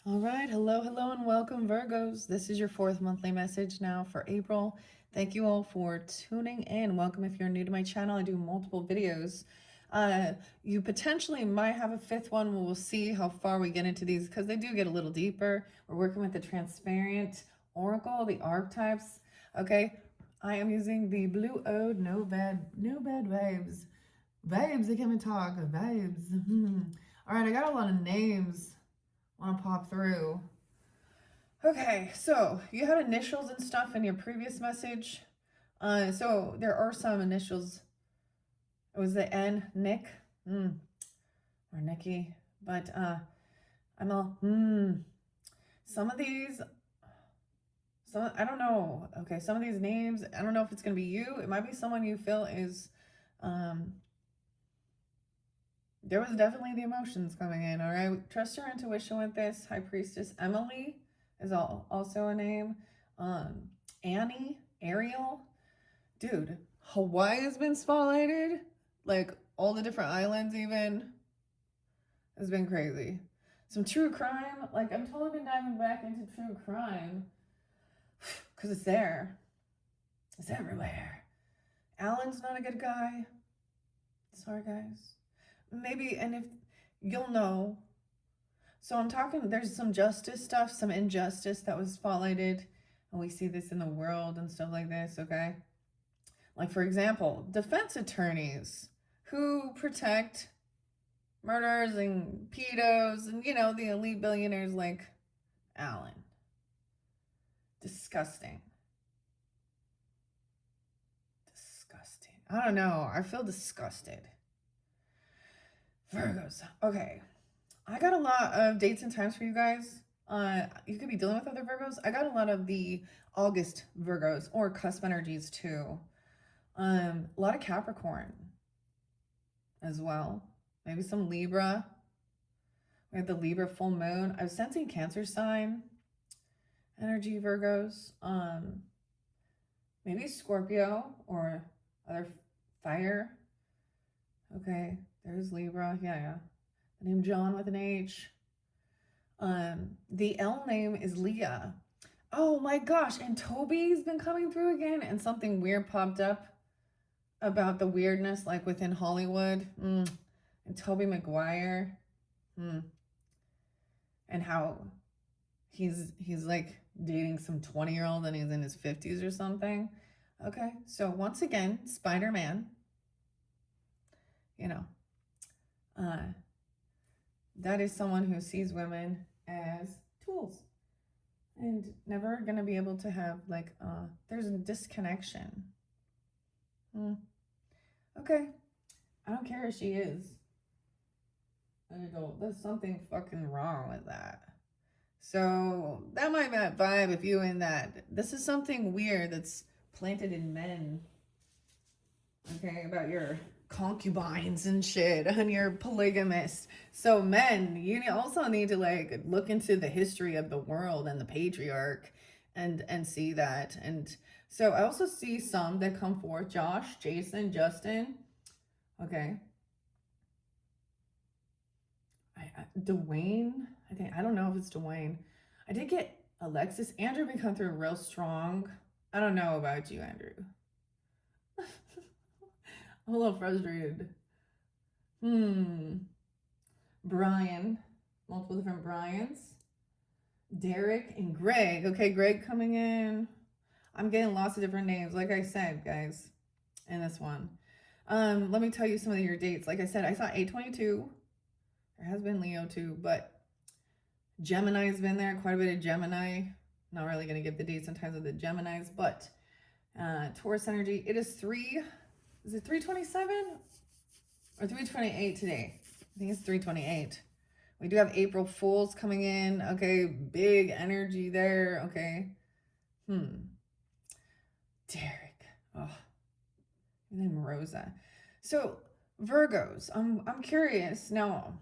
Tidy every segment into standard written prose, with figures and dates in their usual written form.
All right, hello, and welcome, Virgos. This is your fourth monthly message now for April. Thank you all for tuning in. Welcome if you're new to my channel. I do multiple videos. You potentially might have a fifth one. We'll see how far we get into these because they do get a little deeper. We're working with the transparent oracle, the archetypes. Okay, I am using the Blue Ode No Bad Vibes. Vibes, they can't even talk. Vibes. All right, I got a lot of names want to pop through. Okay, so you had initials and stuff in your previous message. So there are some initials. It was the N, Nick, or Nikki, but I'm all, some of these, I don't know. Okay, some of these names, I don't know if it's going to be you. It might be someone you feel is, there was definitely the emotions coming in, all right? Trust your intuition with this. High Priestess Emily is also a name. Annie, Ariel. Dude, Hawaii has been spotlighted. Like, all the different islands even. Has been crazy. Some true crime. Like, I'm totally been diving back into true crime. Because it's there. It's everywhere. Alan's not a good guy. Sorry, guys. Maybe, and if you'll know. So I'm talking, there's some justice stuff, some injustice that was spotlighted. And we see this in the world and stuff like this, okay? Like, for example, defense attorneys who protect murderers and pedos and, the elite billionaires like Alan. Disgusting. Disgusting. I don't know. I feel disgusted. Virgos. Okay. I got a lot of dates and times for you guys. You could be dealing with other Virgos. I got a lot of the August Virgos or cusp energies too. A lot of Capricorn as well. Maybe some Libra. We have the Libra full moon. I was sensing Cancer sign energy, Virgos. Maybe Scorpio or other fire. Okay, there's Libra. Yeah. The name John with an H. The L name is Leah. Oh my gosh, and Toby's been coming through again, and something weird popped up about the weirdness, like within Hollywood. And Toby Maguire. And how he's like dating some 20-year-old and he's in his 50s or something. Okay, so once again, Spider-Man, that is someone who sees women as tools and never gonna be able to have there's a disconnection. Okay, I don't care if she is an adult. There's something fucking wrong with that. So that might be that vibe if you in that. This is something weird that's planted in men. Okay, about your concubines and shit and you're polygamous. So men, you also need to look into the history of the world and the patriarch and see that. And so I also see some that come forth. Josh, Jason, Justin. Okay. Dwayne. I don't know if it's Dwayne. I did get Alexis. Andrew been come through real strong. I don't know about you, Andrew. I'm a little frustrated. Brian. Multiple different Brians. Derek and Greg. Okay, Greg coming in. I'm getting lots of different names, like I said, guys, in this one. Let me tell you some of your dates. Like I said, I saw 822. There has been Leo too, but Gemini's been there. Quite a bit of Gemini. Not really going to give the dates and times of the Geminis, but Taurus energy. It is 327 or 328 today? I think it's 328. We do have April Fools coming in. Okay, big energy there. Okay. Derek. Oh, and then Rosa. So Virgos, I'm curious now.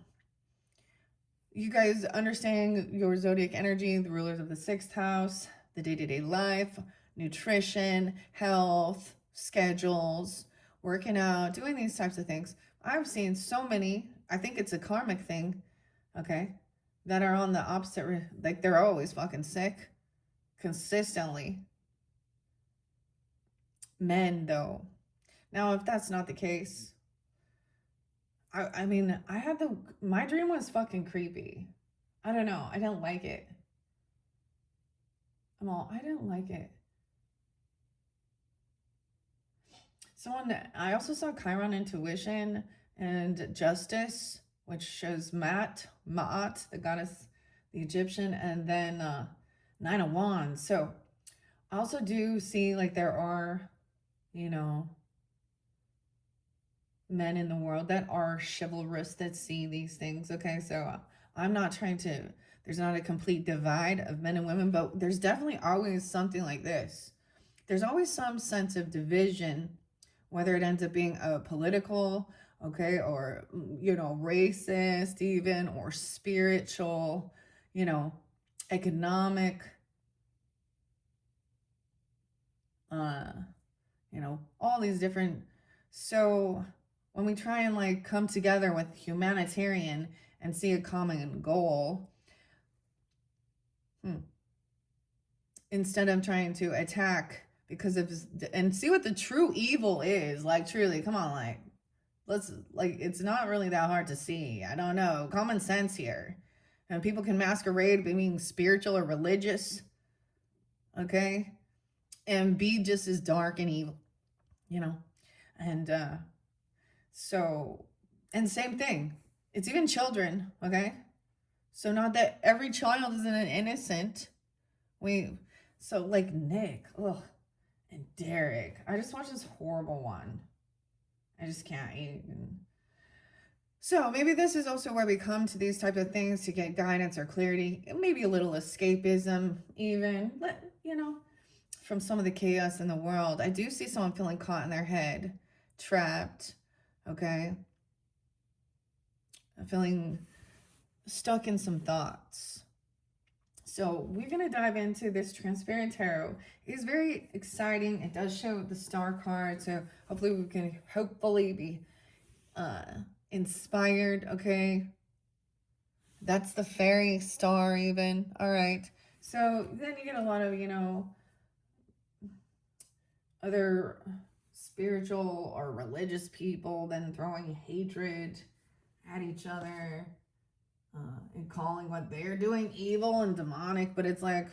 You guys understand your zodiac energy, the rulers of the 6th house, the day-to-day life, nutrition, health, schedules, working out, doing these types of things. I've seen so many. I think it's a karmic thing. Okay. that are on the opposite, like they're always fucking sick consistently. Men, though. Now, if that's not the case, I mean, I had my dream was fucking creepy. I don't know. I didn't like it. I didn't like it. I also saw Chiron intuition and justice, which shows Ma'at, the goddess, the Egyptian, and then Nine of Wands. So I also do see like there are, you know, men in the world that are chivalrous that see these things. Okay, so I'm not trying to, there's not a complete divide of men and women, but there's definitely always something like this. There's always some sense of division, whether it ends up being a political, okay, or, racist even, or spiritual, economic, all these different. So when we try and like come together with humanitarian and see a common goal, instead of trying to attack because of, and see what the true evil is, like truly, come on, like it's not really that hard to see. I don't know, common sense here. And people can masquerade being spiritual or religious, okay, and be just as dark and evil, and so, and same thing, it's even children, okay? So not that every child is an innocent. So like Nick, ugh, and Derek. I just watched this horrible one. I just can't even. So maybe this is also where we come to these type of things to get guidance or clarity, maybe a little escapism, even, from some of the chaos in the world. I do see someone feeling caught in their head, trapped, okay? Feeling stuck in some thoughts. So we're going to dive into this transparent tarot. It's very exciting. It does show the star card. So hopefully we can be inspired. Okay. That's the fairy star even. All right. So then you get a lot of, other spiritual or religious people then throwing hatred at each other. And calling what they're doing evil and demonic, but it's like,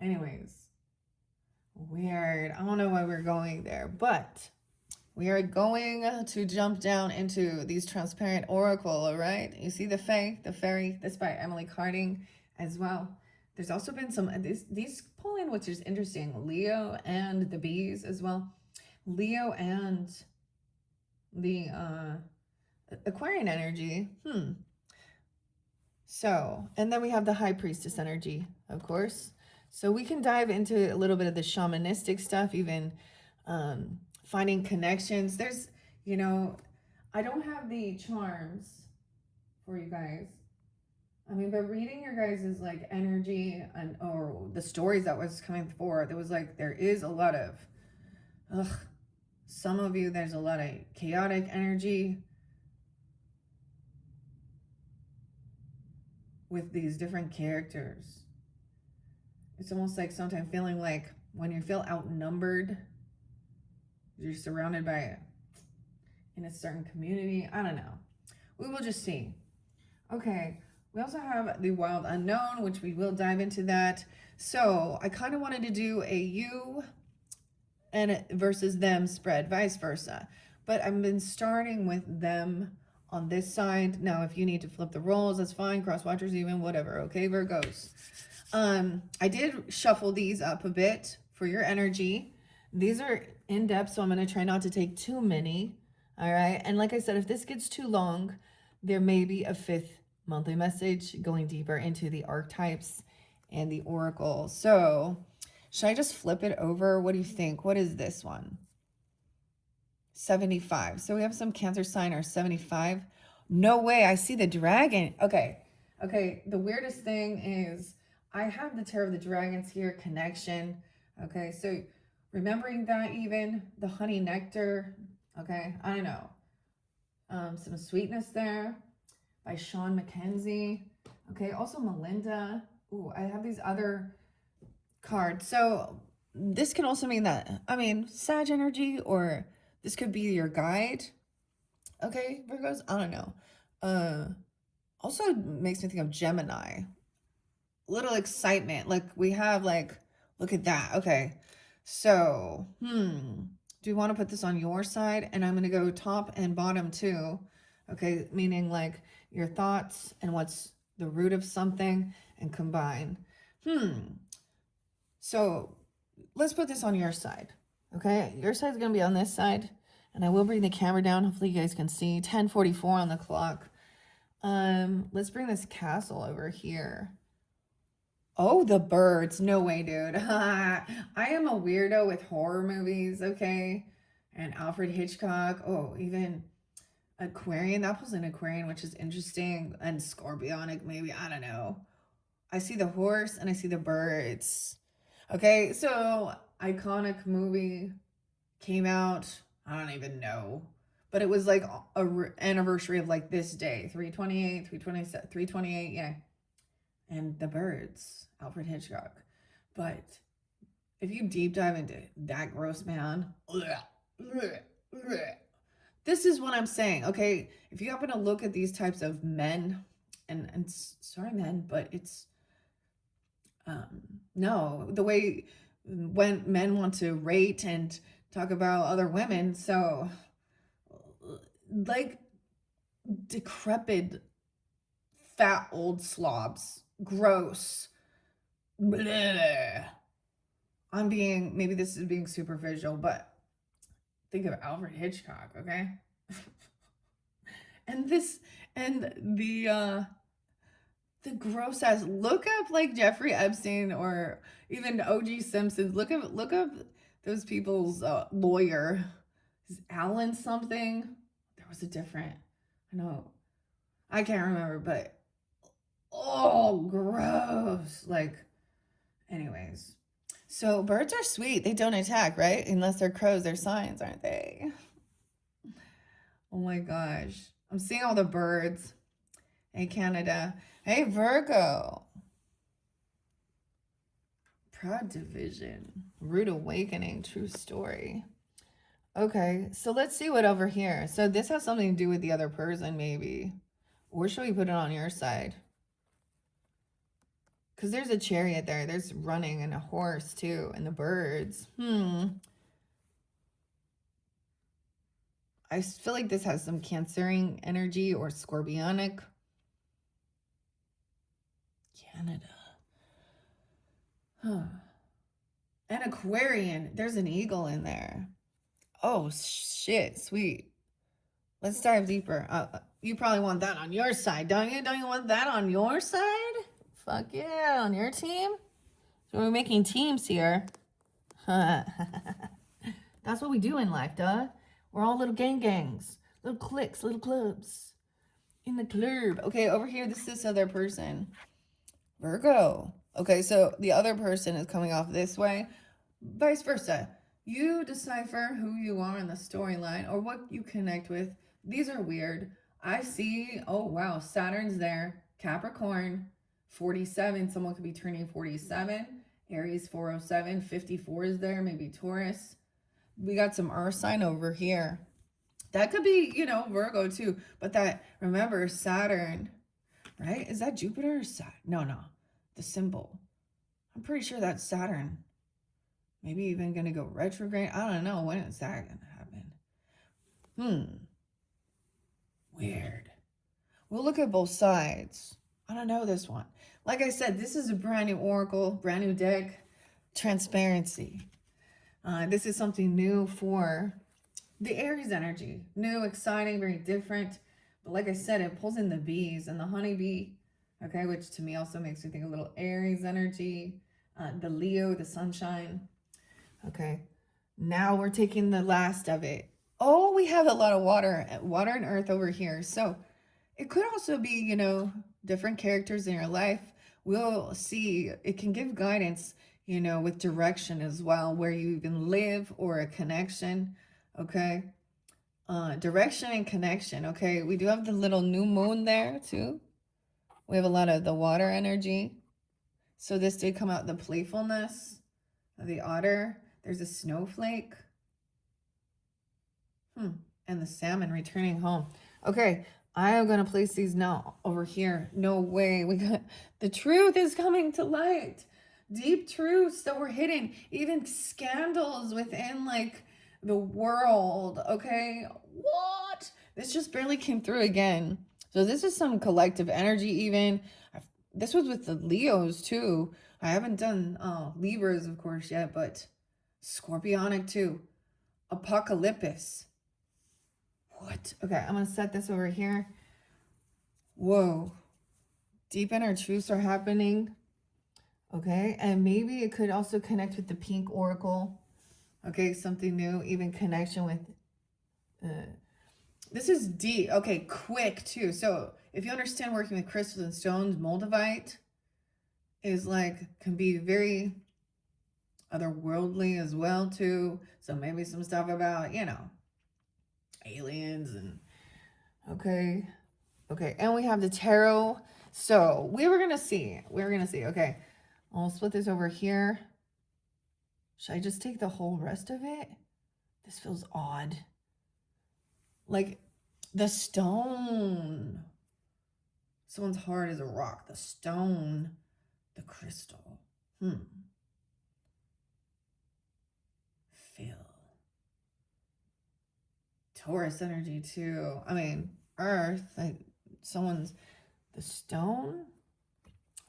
anyways, weird. I don't know why we're going there, but we are going to jump down into these transparent oracle, all right? You see the fairy, this by Emily Carding as well. There's also been some, these pull in, which is interesting, Leo and the bees as well. Leo and the Aquarian energy. So, and then we have the High Priestess energy, of course. So we can dive into a little bit of the shamanistic stuff, even finding connections. There's, I don't have the charms for you guys. I mean, but reading your guys' like energy or the stories that was coming forward, there is a lot of, some of you, there's a lot of chaotic energy with these different characters. It's almost like sometimes feeling like when you feel outnumbered, you're surrounded by in a certain community. I don't know. We will just see. Okay. We also have the Wild Unknown, which we will dive into that. So I kind of wanted to do a you and versus them spread, vice versa. But I've been starting with them on this side. Now, if you need to flip the roles, that's fine. Cross watchers, even, whatever. Okay, Virgos. I did shuffle these up a bit for your energy. These are in depth, so I'm going to try not to take too many. All right. And like I said, if this gets too long, there may be a 5th monthly message going deeper into the archetypes and the oracle. So should I just flip it over? What do you think? What is this one? 75. So we have some Cancer sign or 75. No way. I see the dragon. Okay. The weirdest thing is I have the Tarot of the Dragons here, connection. Okay. So remembering that, even the honey nectar. Okay. I don't know. Some sweetness there by Sean McKenzie. Okay, also Melinda. Ooh, I have these other cards. So this can also mean that, I mean, Sag energy, or this could be your guide. Okay, Virgos, I don't know. Also makes me think of Gemini. Little excitement. Like we have like, look at that. Okay. So, do you want to put this on your side? And I'm going to go top and bottom too. Okay. Meaning like your thoughts and what's the root of something and combine. So let's put this on your side. Okay. Your side's going to be on this side. And I will bring the camera down. Hopefully you guys can see 10:44 on the clock. Let's bring this castle over here. Oh, the birds. No way, dude. I am a weirdo with horror movies, okay? And Alfred Hitchcock. Oh, even Aquarian. That was an Aquarian, which is interesting. And Scorpionic, maybe. I don't know. I see the horse and I see the birds. Okay, so iconic movie came out. I don't even know. But it was like a anniversary of like this day. 328, 327, 328, yeah. And the birds, Alfred Hitchcock. But if you deep dive into that gross man, this is what I'm saying. Okay, if you happen to look at these types of men, and sorry men, but it's no, the way when men want to rate and talk about other women, so like decrepit fat old slobs, gross. Bleh. Maybe this is being superficial, but think of Alfred Hitchcock, okay? and the gross ass, look up like Jeffrey Epstein or even OG Simpson. Look up those people's lawyer. Is Alan something? There was a different, I know, I can't remember, but oh, gross. Like, anyways. So birds are sweet. They don't attack, right? Unless they're crows, they're signs, aren't they? Oh my gosh. I'm seeing all the birds. Hey, Canada. Hey, Virgo. Proud division. Root awakening. True story. Okay, so let's see what over here. So this has something to do with the other person, maybe. Or should we put it on your side? Because there's a chariot there. There's running and a horse too. And the birds. I feel like this has some Cancerian energy or Scorpionic. Canada. Huh. And Aquarian. There's an eagle in there. Oh, shit. Sweet. Let's dive deeper. You probably want that on your side, don't you? Don't you want that on your side? Fuck yeah, on your team? So we're making teams here. That's what we do in life, duh. We're all little gangs, little cliques, little clubs. In the club. Okay, over here, this other person. Virgo. Okay, so the other person is coming off this way. Vice versa. You decipher who you are in the storyline or what you connect with. These are weird. I see, oh wow, Saturn's there. Capricorn, 47. Someone could be turning 47. Aries, 407. 54 is there. Maybe Taurus. We got some earth sign over here. That could be, Virgo too. But that, remember, Saturn, right? Is that Jupiter or Saturn? No. The symbol. I'm pretty sure that's Saturn. Maybe even going to go retrograde. I don't know. When is that going to happen? Weird. We'll look at both sides. I don't know this one. Like I said, this is a brand new oracle, brand new deck. Transparency. This is something new for the Aries energy. New, exciting, very different. But like I said, it pulls in the bees and the honeybee. Okay, which to me also makes me think a little Aries energy. The Leo, the sunshine. Okay, now we're taking the last of it. Oh, we have a lot of water and earth over here. So it could also be, different characters in your life. We'll see. It can give guidance, with direction as well, where you even live or a connection. Okay. Direction and connection. Okay, we do have the little new moon there too. We have a lot of the water energy. So this did come out the playfulness of the otter. There's a snowflake. And the salmon returning home. Okay, I am going to place these now over here. No way. We got the truth is coming to light. Deep truths that were hidden, even scandals within like the world. Okay, what? This just barely came through again. So this is some collective energy. Even this was with the Leos too. I haven't done Libras, of course, yet, but Scorpionic too. Apocalypse. What? Okay, I'm going to set this over here. Whoa. Deep inner truths are happening. Okay, and maybe it could also connect with the pink oracle. Okay, something new, even connection with... this is deep. Okay, quick too. So if you understand working with crystals and stones, moldavite is like, can be very otherworldly as well too. So maybe some stuff about, you know, aliens and... Okay. Okay, and we have the tarot. So we were gonna see. Okay, I'll split this over here. Should I just take the whole rest of it? This feels odd. Like the stone. Someone's heart is a rock. The stone, the crystal. Feel. Taurus energy too. I mean, Earth. Like someone's... The stone.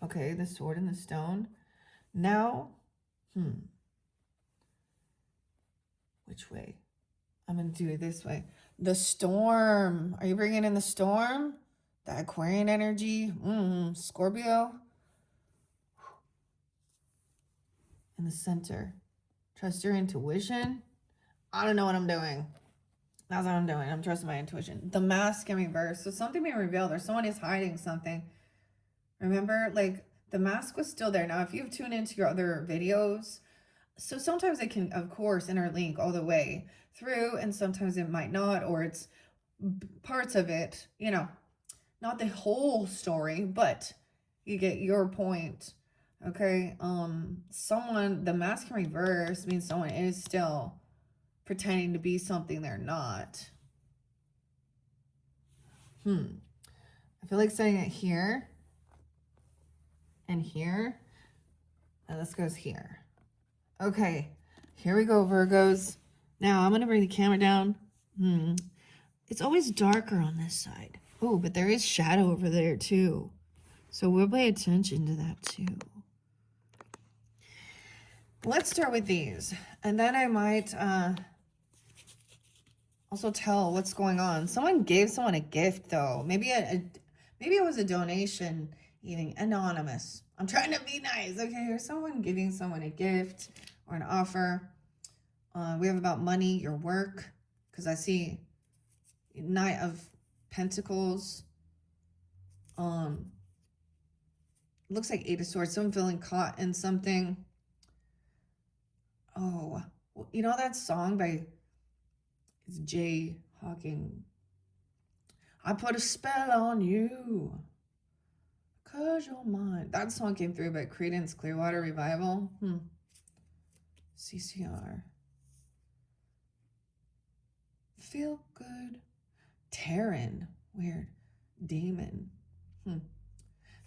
Okay, the sword and the stone. Now, which way? I'm going to do it this way. The storm. Are you bringing in the storm? The Aquarian energy? Scorpio. In the center. Trust your intuition. I don't know what I'm doing. That's what I'm doing. I'm trusting my intuition. The mask in reverse. So something being revealed, or someone is hiding something. Remember, like the mask was still there. Now, if you've tuned into your other videos, so sometimes it can, of course, interlink all the way through, and sometimes it might not, or it's parts of it, you know, not the whole story, but you get your point. Okay. Someone, the mask in reverse means someone is still pretending to be something they're not. I feel like setting it here and here, and this goes here. Okay, here we go, Virgos. Now I'm gonna bring the camera down. It's always darker on this side. Oh, but there is shadow over there too, so we'll pay attention to that too. Let's start with these, and then I might also tell what's going on. Someone gave someone a gift though. Maybe it was a donation, even anonymous. I'm trying to be nice. Okay, here's someone giving someone a gift or an offer. We have about money, your work, because I see Knight of Pentacles. Looks like Eight of Swords. Someone feeling caught in something. Oh, you know that song by... It's Jay Hawking. I put a spell on you, 'cause you're mine. That song came through by Creedence Clearwater Revival. CCR. Feel good. Taryn. Weird. Damon.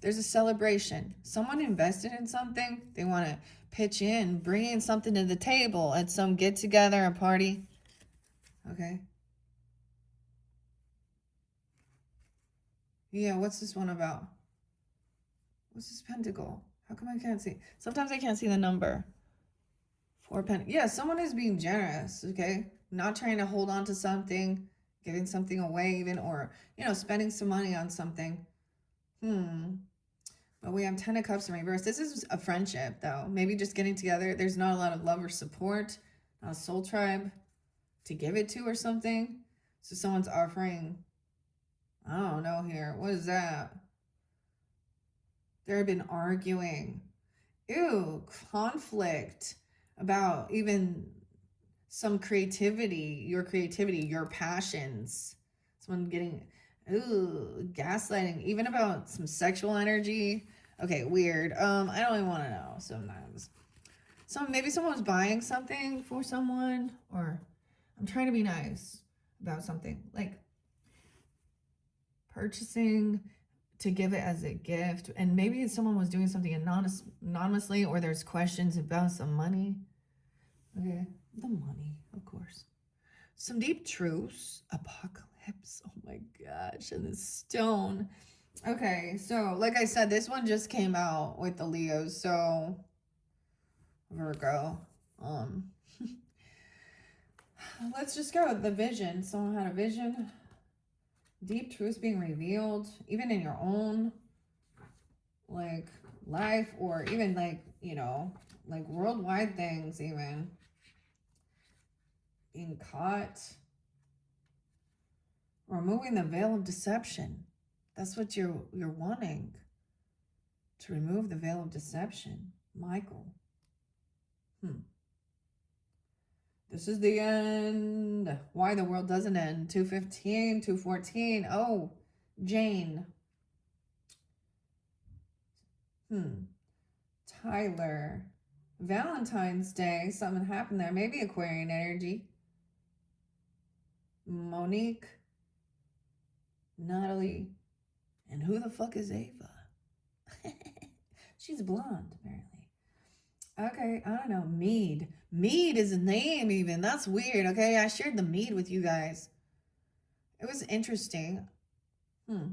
There's a celebration. Someone invested in something. They want to pitch in, bring in something to the table at some get together, a party. Okay. Yeah, what's this one about? What's this pentacle? How come I can't see? Sometimes I can't see the number. 4 pentacles. Yeah, someone is being generous, okay? Not trying to hold on to something, giving something away even, or, you know, spending some money on something. But we have 10 of Cups in reverse. This is a friendship, though. Maybe just getting together. There's not a lot of love or support, not a soul tribe to give it to or something. So someone's offering, I don't know here. What is that? They've been arguing. Ew, conflict about even some creativity, your passions. Someone getting, ooh, gaslighting, even about some sexual energy. Okay, weird. I don't even want to know sometimes. Maybe someone's buying something for someone, or I'm trying to be nice about something. Like purchasing to give it as a gift, and maybe someone was doing something anonymously, or there's questions about some money. Okay, the money, of course. Some deep truths, apocalypse, oh my gosh, and the stone. Okay, so like I said, this one just came out with the Leos, so Virgo. Um, let's just go with the vision. Someone had a vision, deep truths being revealed, even in your own like life, or even like, you know, like worldwide things, even being caught, removing the veil of deception. That's what you're wanting, to remove the veil of deception, Michael. This is the end. Why the world doesn't end. 215, 214. Oh, Jane. Tyler. Valentine's Day. Something happened there. Maybe Aquarian energy. Monique. Natalie. And who the fuck is Ava? She's blonde, apparently. Okay, I don't know. Mead. Mead is a name even. That's weird, okay? I shared the mead with you guys. It was interesting. It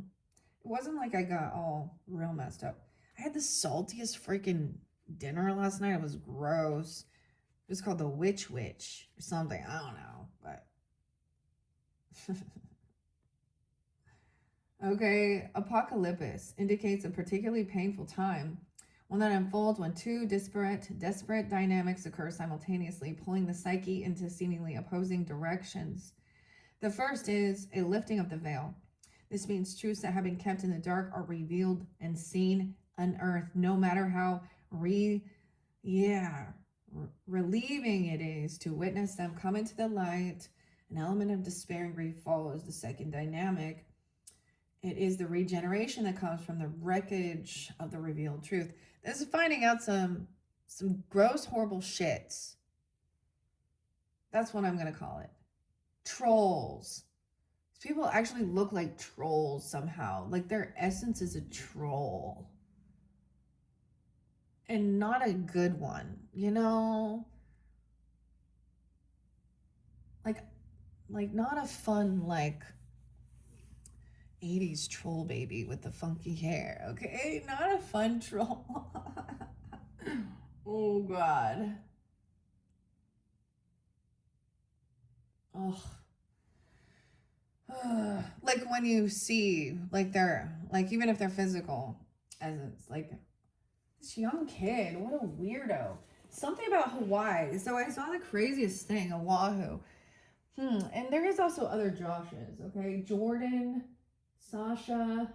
wasn't like I got all real messed up. I had the saltiest freaking dinner last night. It was gross. It was called the Witch or something. I don't know, but... Okay, apocalypse indicates a particularly painful time. One that unfolds when two desperate dynamics occur simultaneously, pulling the psyche into seemingly opposing directions. The first is a lifting of the veil. This means truths that have been kept in the dark are revealed and seen, unearthed, no matter how relieving it is to witness them come into the light. An element of despair and grief follows the second dynamic. It is the regeneration that comes from the wreckage of the revealed truth. This is finding out some gross, horrible shits. That's what I'm going to call it. Trolls. People actually look like trolls somehow. Like their essence is a troll. And not a good one, you know? Like not a fun, like 80s troll baby with the funky hair, okay? Not a fun troll. Oh, God. Oh. Like when you see, like they're, like even if they're physical, as it's like, this young kid, what a weirdo. Something about Hawaii. So I saw the craziest thing, Oahu. And there is also other Joshes, okay? Jordan, Sasha,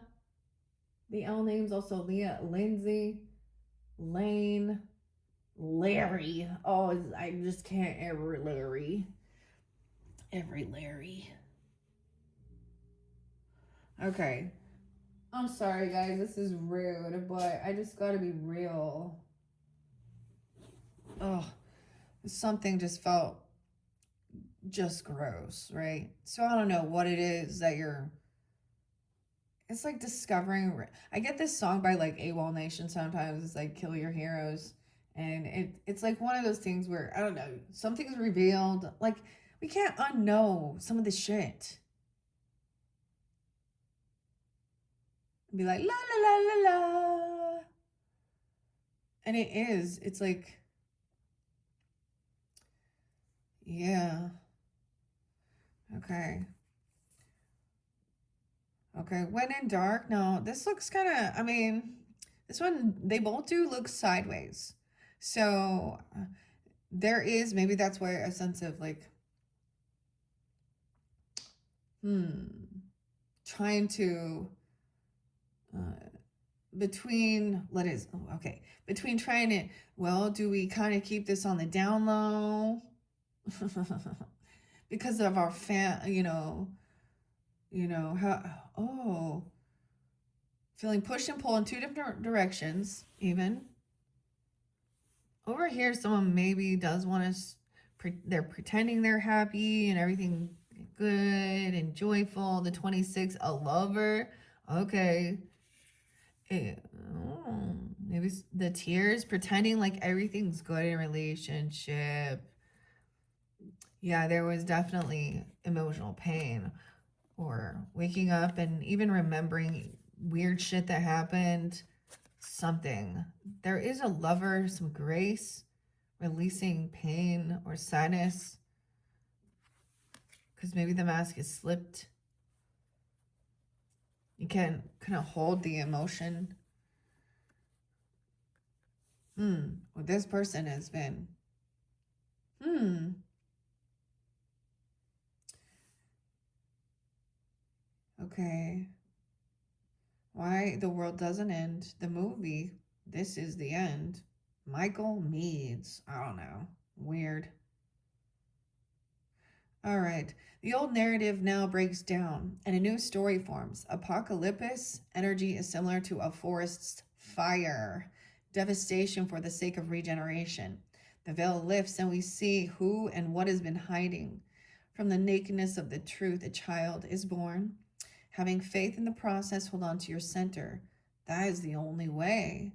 the L names also Leah, Lindsay, Lane, Larry. Oh, I just can't ever Larry. Every Larry. Okay. I'm sorry, guys. This is rude, but I just gotta be real. Oh, something just felt just gross, right? So I don't know what it is that you're... It's like discovering... I get this song by like AWOL Nation sometimes. It's like Kill Your Heroes. And it's like one of those things where, I don't know, something's revealed. Like, we can't unknow some of the shit. And be like, la la la la la. And it is. It's like... Yeah. Okay. Okay, when in dark, no, this looks kind of, I mean, this one, they both do look sideways. So there is, maybe that's why a sense of like, trying to, between trying to, well, do we kind of keep this on the down low? Because of our how, oh, feeling pushed and pulled in two different directions, even. Over here, someone maybe does want to, they're pretending they're happy and everything good and joyful. The 26, a lover. Okay. Maybe the tears, pretending like everything's good in relationship. Yeah, there was definitely emotional pain, or waking up and even remembering weird shit that happened. Something. There is a lover, some grace, releasing pain or sadness, because maybe the mask is slipped. You can kind of hold the emotion. What this person has been. Okay. Why the world doesn't end. The movie, This Is the End. Michael Meads. I don't know. Weird. All right. The old narrative now breaks down and a new story forms. Apocalypse energy is similar to a forest's fire, devastation for the sake of regeneration. The veil lifts and we see who and what has been hiding. From the nakedness of the truth, a child is born. Having faith in the process, hold on to your center. That is the only way.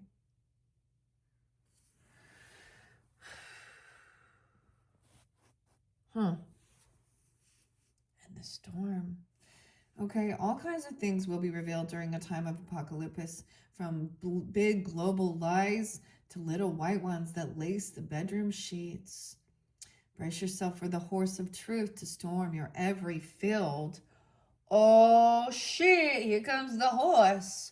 And the storm. Okay, all kinds of things will be revealed during a time of apocalypse, from big global lies to little white ones that lace the bedroom sheets. Brace yourself for the horse of truth to storm your every field. Oh shit, here comes the horse.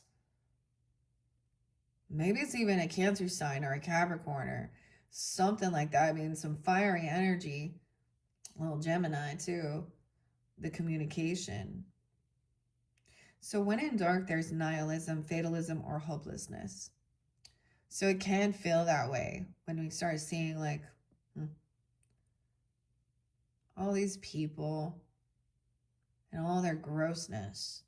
Maybe it's even a Cancer sign or a Capricorn or something like that. I mean, some fiery energy. A little Gemini too. The communication. So when in dark, there's nihilism, fatalism, or hopelessness. So it can feel that way when we start seeing like all these people and all their grossness.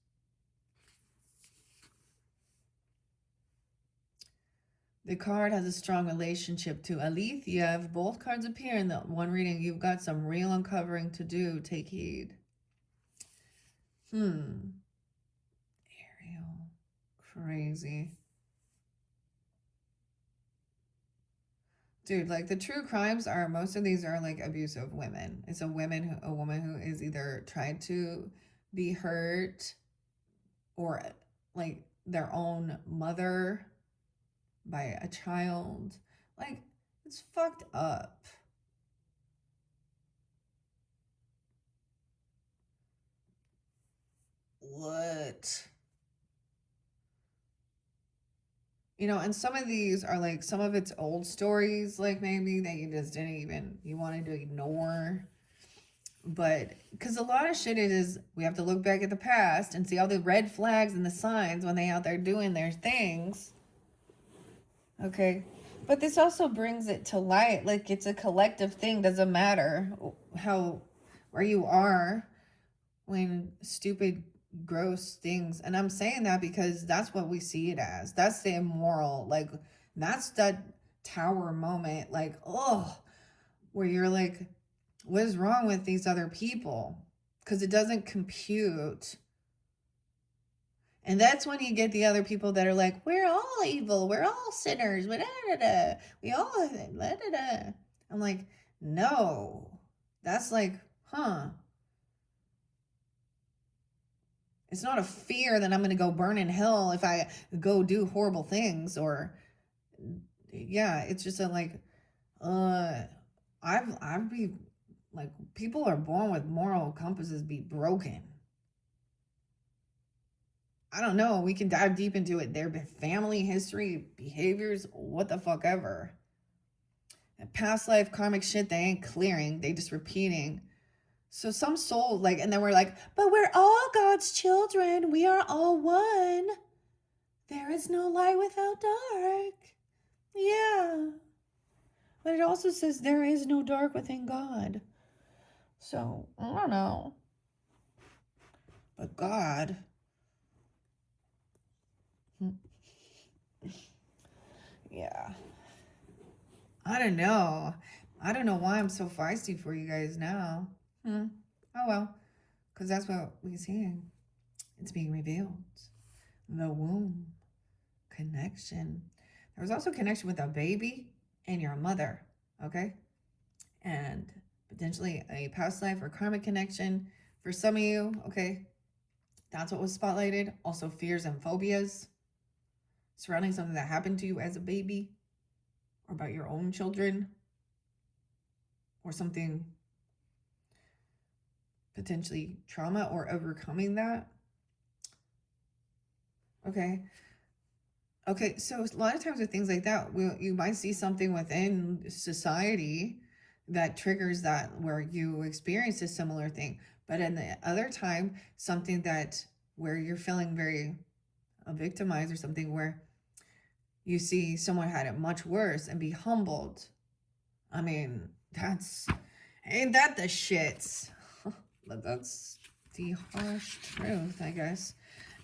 The card has a strong relationship to Alethea. If both cards appear in the one reading, you've got some real uncovering to do. Take heed. Ariel. Crazy. Dude, like the true crimes are, most of these are like abusive women. It's a woman who is either tried to be hurt or like their own mother by a child. Like, it's fucked up. What? And some of these are like, some of it's old stories, like maybe that you just didn't even, you wanted to ignore. But because a lot of shit is, we have to look back at the past and see all the red flags and the signs when they out there doing their things. Okay. But this also brings it to light. Like, it's a collective thing. Doesn't matter where you are when stupid, gross things. And I'm saying that because that's what we see it as. That's the immoral. Like, that's that tower moment. Like, oh, where you're like, what is wrong with these other people? Because it doesn't compute. And that's when you get the other people that are like, we're all evil, we're all sinners, we all, I'm like, no. That's like, It's not a fear that I'm going to go burn in hell if I go do horrible things, or, yeah, it's just a like, I've be like, people are born with moral compasses be broken. I don't know. We can dive deep into it. Their family history, behaviors, what the fuck ever. And past life karmic shit, they ain't clearing. They just repeating. So some soul, like, and then we're like, but we're all God's children. We are all one. There is no light without dark. Yeah. But it also says there is no dark within God. So, I don't know. But God, yeah. I don't know. I don't know why I'm so feisty for you guys now. Oh well, because that's what we see. It's being revealed. The womb connection. There was also connection with a baby and your mother, okay? And potentially a past life or karmic connection for some of you, okay? That's what was spotlighted. Also, fears and phobias surrounding something that happened to you as a baby or about your own children or something potentially trauma or overcoming that. Okay. Okay, so a lot of times with things like that, you might see something within society that triggers that where you experience a similar thing. But in the other time, something that where you're feeling very victimized or something where you see someone had it much worse and be humbled. I mean, ain't that the shits? But that's the harsh truth, I guess.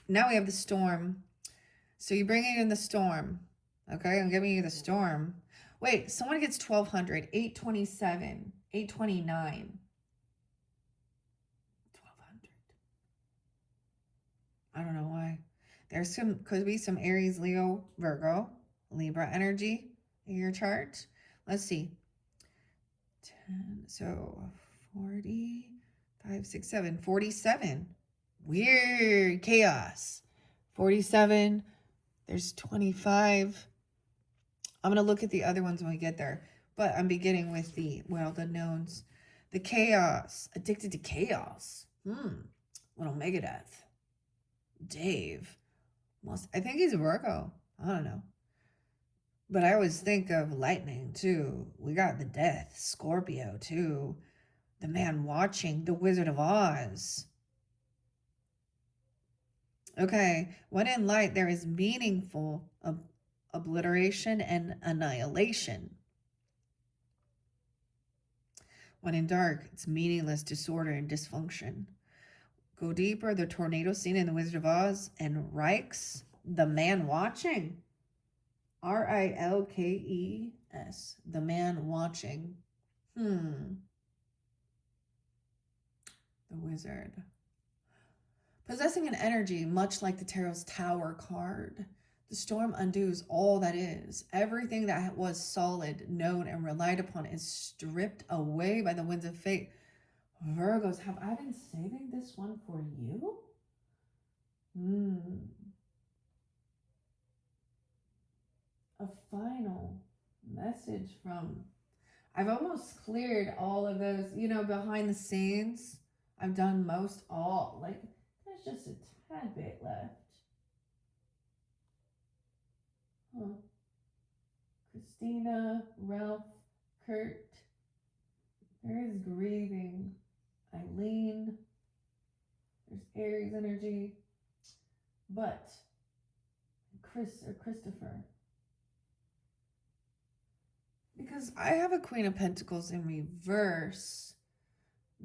Now we have the storm. So you bring in the storm. Okay, I'm giving you the storm. Wait, someone gets 1200, 827, 829. 1200. I don't know why. Could be some Aries, Leo, Virgo, Libra energy in your chart. Let's see. 10, so 40, 5, 6, 7, 47. Weird chaos. 47. There's 25. I'm going to look at the other ones when we get there. But I'm beginning with the knowns. The chaos. Addicted to chaos. Little Megadeth. Dave. I think he's a Virgo. I don't know. But I always think of lightning, too. We got the death. Scorpio, too. The man watching. The Wizard of Oz. Okay. When in light, there is meaningful obliteration and annihilation. When in dark, it's meaningless disorder and dysfunction. Go deeper, the tornado scene in The Wizard of Oz, and Rikes, the man watching. Rilkes, the man watching. The wizard. Possessing an energy much like the tarot's Tower card. The storm undoes all that is. Everything that was solid, known, and relied upon is stripped away by the winds of fate. Virgos, have I been saving this one for you? A final message from... I've almost cleared all of those, behind the scenes. I've done most all. Like, there's just a tad bit left. Christina, Ralph, Kurt. There is grieving. Eileen. There's Aries energy. But Christopher. Because I have a Queen of Pentacles in reverse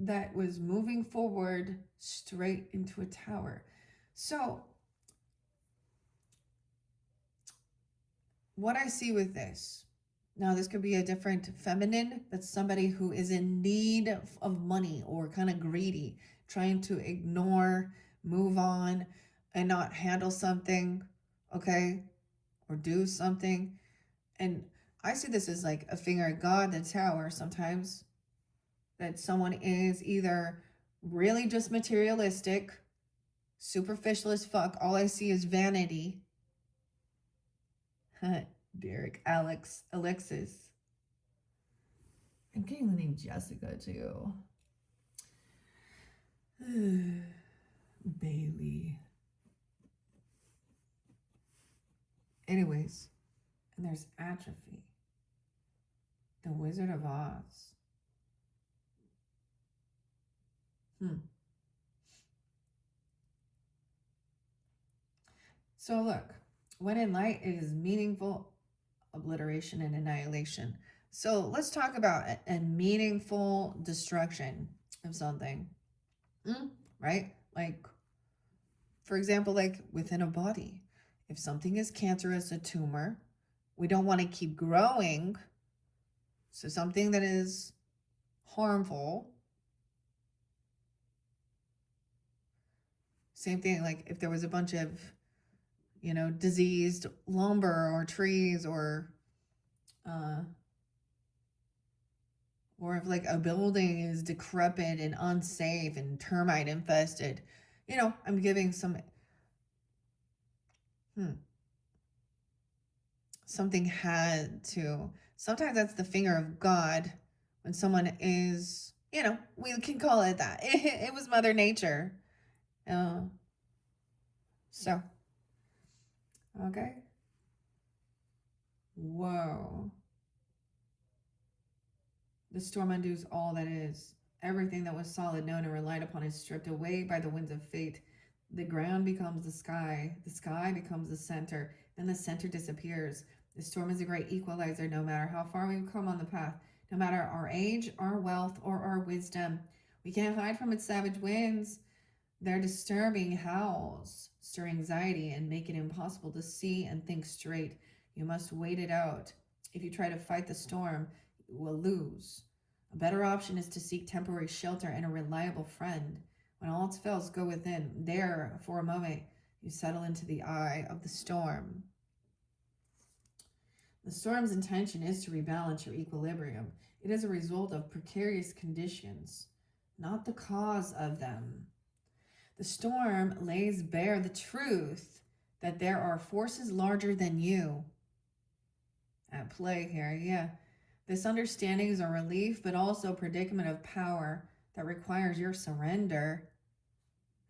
that was moving forward straight into a tower. So what I see with this, now this could be a different feminine, that's somebody who is in need of money or kind of greedy, trying to ignore, move on, and not handle something, okay, or do something. And I see this as like a finger at God, the tower sometimes, that someone is either really just materialistic, superficial as fuck. All I see is vanity. Derek, Alex, Alexis. I'm getting the name Jessica too. Bailey. Anyways, and there's atrophy. The Wizard of Oz. So look, when in light, it is meaningful obliteration and annihilation. So let's talk about a meaningful destruction. of something, right? Like, for example, like within a body, if something is cancerous, a tumor, we don't want to keep growing. So something that is harmful. Same thing, like if there was a bunch of, diseased lumber or trees, uh, or if like a building is decrepit and unsafe and termite infested, I'm giving something had to. Sometimes that's the finger of God when someone is, we can call it that. It was Mother Nature. Uh, so, okay. Whoa. The storm undoes all that is. Everything that was solid, known, and relied upon is stripped away by the winds of fate. The ground becomes the sky becomes the center, then the center disappears. The storm is a great equalizer no matter how far we've come on the path, no matter our age, our wealth, or our wisdom. We can't hide from its savage winds. Their disturbing howls stir anxiety and make it impossible to see and think straight. You must wait it out. If you try to fight the storm, you will lose. A better option is to seek temporary shelter and a reliable friend. When all else fails, go within. There, for a moment, you settle into the eye of the storm. The storm's intention is to rebalance your equilibrium. It is a result of precarious conditions, not the cause of them. The storm lays bare the truth that there are forces larger than you at play here. Yeah. This understanding is a relief, but also a predicament of power that requires your surrender.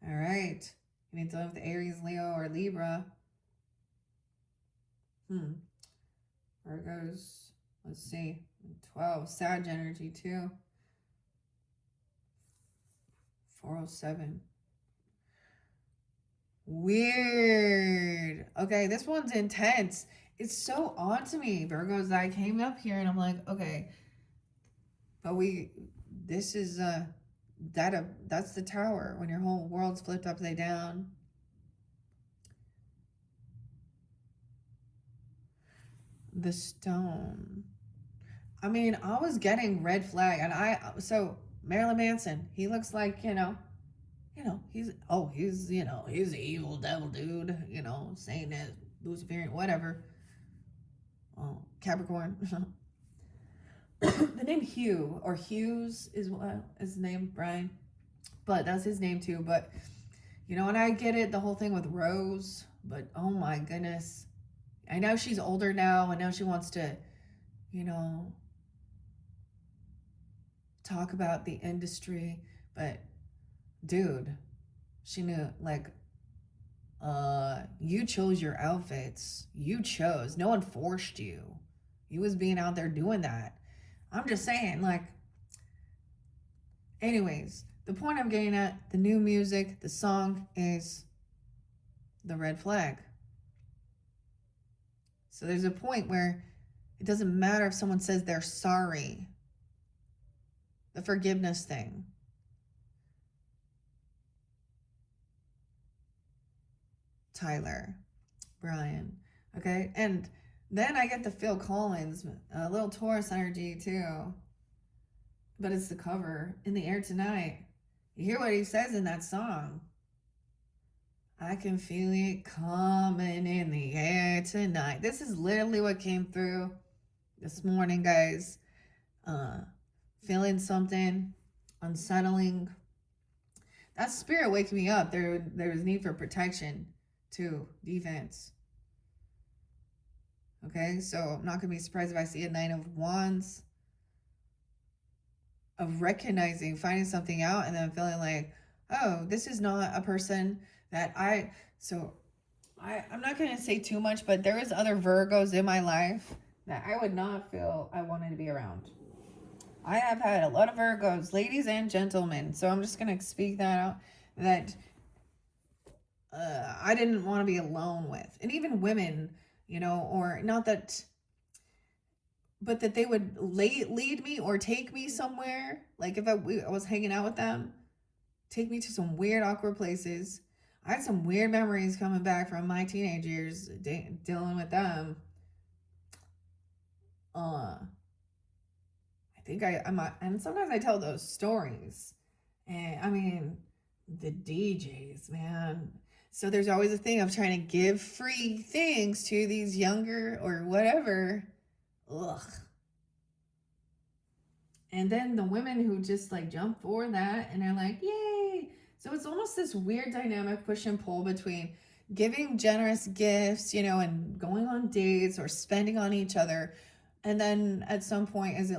All right. You need to live with Aries, Leo, or Libra. Virgos, let's see. 12, Sag energy too. 407. Weird. Okay, this one's intense. It's so odd to me, Virgos, that I came up here and I'm like, okay, but this is that's the tower when your whole world's flipped upside down. The stone. I mean, I was getting red flag, and so Marilyn Manson, he looks like, he's he's an evil devil dude, saying that Luciferian, whatever. Oh, Capricorn. The name Hugh or Hughes is what his name, Brian, but that's his name too. But and I get it, the whole thing with Rose, but oh my goodness, I know she's older now. I know she wants to, talk about the industry, but dude, she knew, like, you chose your outfits. You chose. No one forced you. You was being out there doing that. I'm just saying, like, anyways, the point I'm getting at, the new music, the song is the red flag. So there's a point where it doesn't matter if someone says they're sorry. The forgiveness thing. Tyler, Brian. Okay, and then I get the Phil Collins, a little Taurus energy too. But it's the cover, In the Air Tonight. You hear what he says in that song. I can feel it coming in the air tonight. This is literally what came through this morning, guys. Feeling something unsettling. That's spirit waking me up. There was need for protection too, defense. Okay, so I'm not going to be surprised if I see a 9 of Wands. Of recognizing, finding something out, and then feeling like, oh, this is not a person that I'm not going to say too much, but there is other Virgos in my life that I would not feel I wanted to be around. I have had a lot of Virgos, ladies and gentlemen, so I'm just going to speak that out, that I didn't want to be alone with. And even women, or not that but that they would lead me or take me somewhere. Like if I was hanging out with them, take me to some weird, awkward places. I had some weird memories coming back from my teenage years dealing with them. I think and sometimes I tell those stories. And I mean, the DJs, man. So there's always a thing of trying to give free things to these younger or whatever. Ugh. And then the women who just like jump for that and are like, yay. So it's almost this weird dynamic push and pull between giving generous gifts, and going on dates or spending on each other. And then at some point, is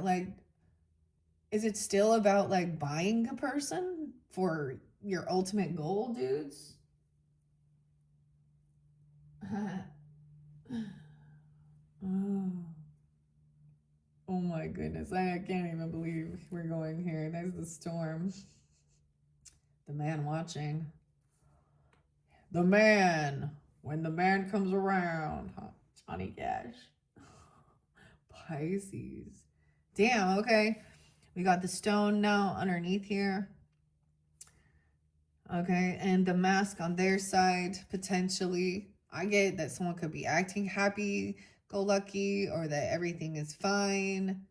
it still about like buying a person for your ultimate goal, dudes? Oh. Oh my goodness. I can't even believe we're going here. There's the storm. The man watching. The man. When the man comes around. Huh? Johnny Cash. Pisces. Damn, okay. We got the stone now underneath here. Okay, and the mask on their side, potentially. I get that someone could be acting happy, go lucky, or that everything is fine.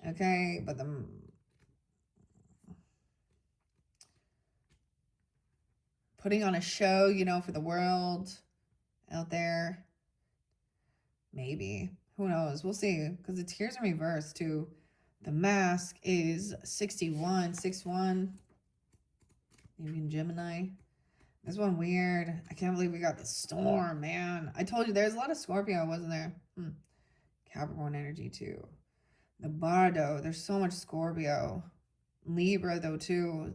Okay, but putting on a show, for the world out there. Maybe. Who knows? We'll see. Because the tears are reversed too. The mask is 61, 6-1. Maybe in Gemini. This one weird. I can't believe we got the storm, man. I told you there's a lot of Scorpio, wasn't there? Capricorn energy too. The Bardo. There's so much Scorpio. Libra though too.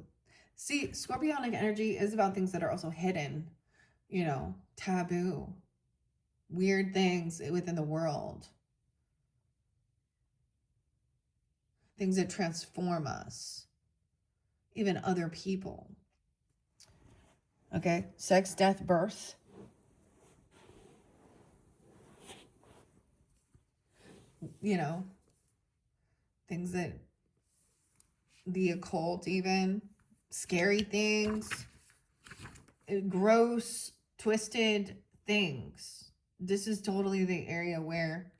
See, Scorpionic energy is about things that are also hidden, taboo, weird things within the world, things that transform us, even other people. Okay, sex, death, birth. Things that the occult, even scary things, gross, twisted things. This is totally the area where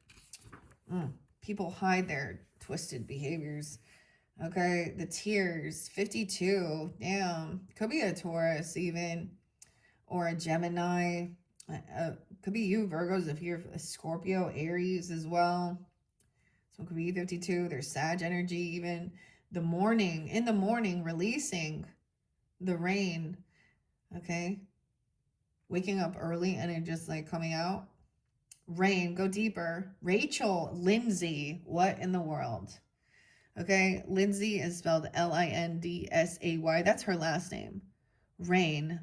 people hide their twisted behaviors. Okay, the tears, 52. Damn, could be a Taurus even, or a Gemini. Could be you, Virgos, if you're a Scorpio, Aries as well. So it could be 52. There's Sag energy even. In the morning, releasing the rain. Okay, waking up early and it just like coming out. Rain, go deeper. Rachel, Lindsay, what in the world? Okay, Lindsay is spelled Lindsay. That's her last name. Rain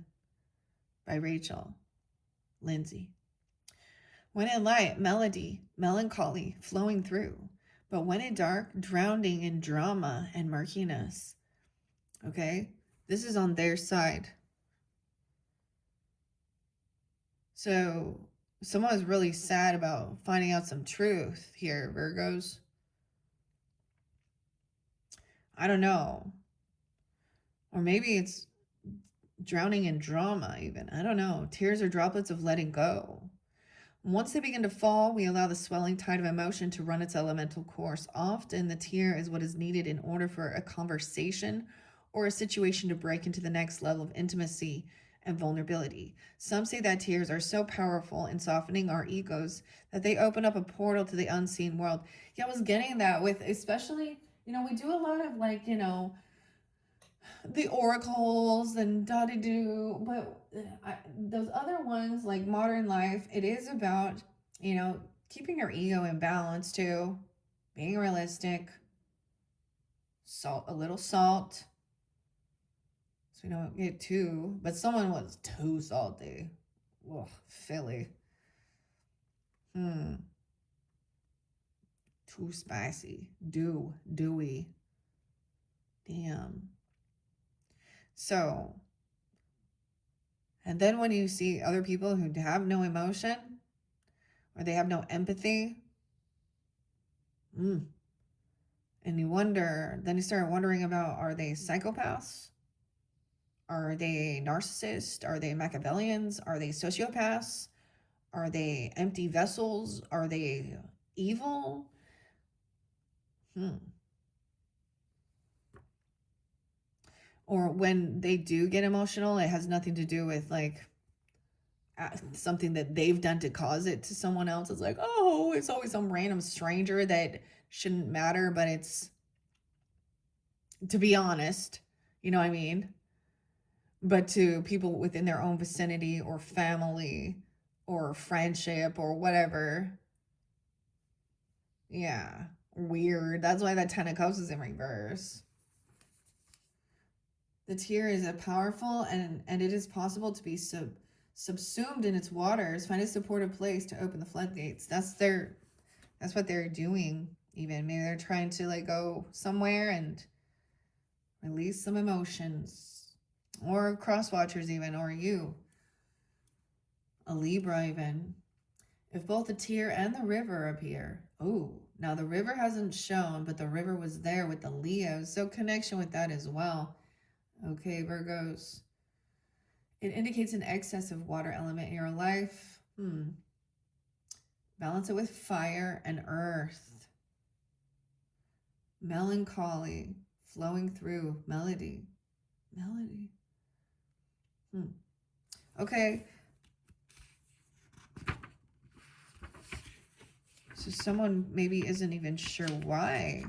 by Rachel. Lindsay. When in light, melody, melancholy, flowing through. But when in dark, drowning in drama and murkiness. Okay, this is on their side. So someone is really sad about finding out some truth here, Virgos. I don't know. Or maybe it's drowning in drama even. I don't know. Tears are droplets of letting go. Once they begin to fall, we allow the swelling tide of emotion to run its elemental course. Often the tear is what is needed in order for a conversation or a situation to break into the next level of intimacy and vulnerability. Some say that tears are so powerful in softening our egos that they open up a portal to the unseen world. Yeah, I was getting that with, especially, we do a lot of like, the oracles and da-da-do, but those other ones like modern life, it is about, keeping your ego in balance too, being realistic, a little salt, so we don't get too, but someone was too salty. Ugh, Philly. Too spicy. Dewy. Damn. So, and then when you see other people who have no emotion or they have no empathy, And then you start wondering about, are they psychopaths? Are they narcissists? Are they Machiavellians? Are they sociopaths? Are they empty vessels? Are they evil? Or when they do get emotional, it has nothing to do with like something that they've done to cause it to someone else. It's like, oh, it's always some random stranger that shouldn't matter, but it's, to be honest, you know what I mean? But to people within their own vicinity or family or friendship or whatever. Yeah, weird. That's why that 10 of Cups is in reverse. The tear is a powerful and it is possible to be subsumed in its waters. Find a supportive place to open the floodgates. That's what they're doing. Even maybe they're trying to like go somewhere and release some emotions, or cross watchers even, or you, a Libra even. If both the tear and the river appear, oh, now the river hasn't shown, but the river was there with the Leos, so connection with that as well. Okay, Virgos. It indicates an excess of water element in your life. Balance it with fire and earth. Melancholy flowing through. Melody. Okay. So someone maybe isn't even sure why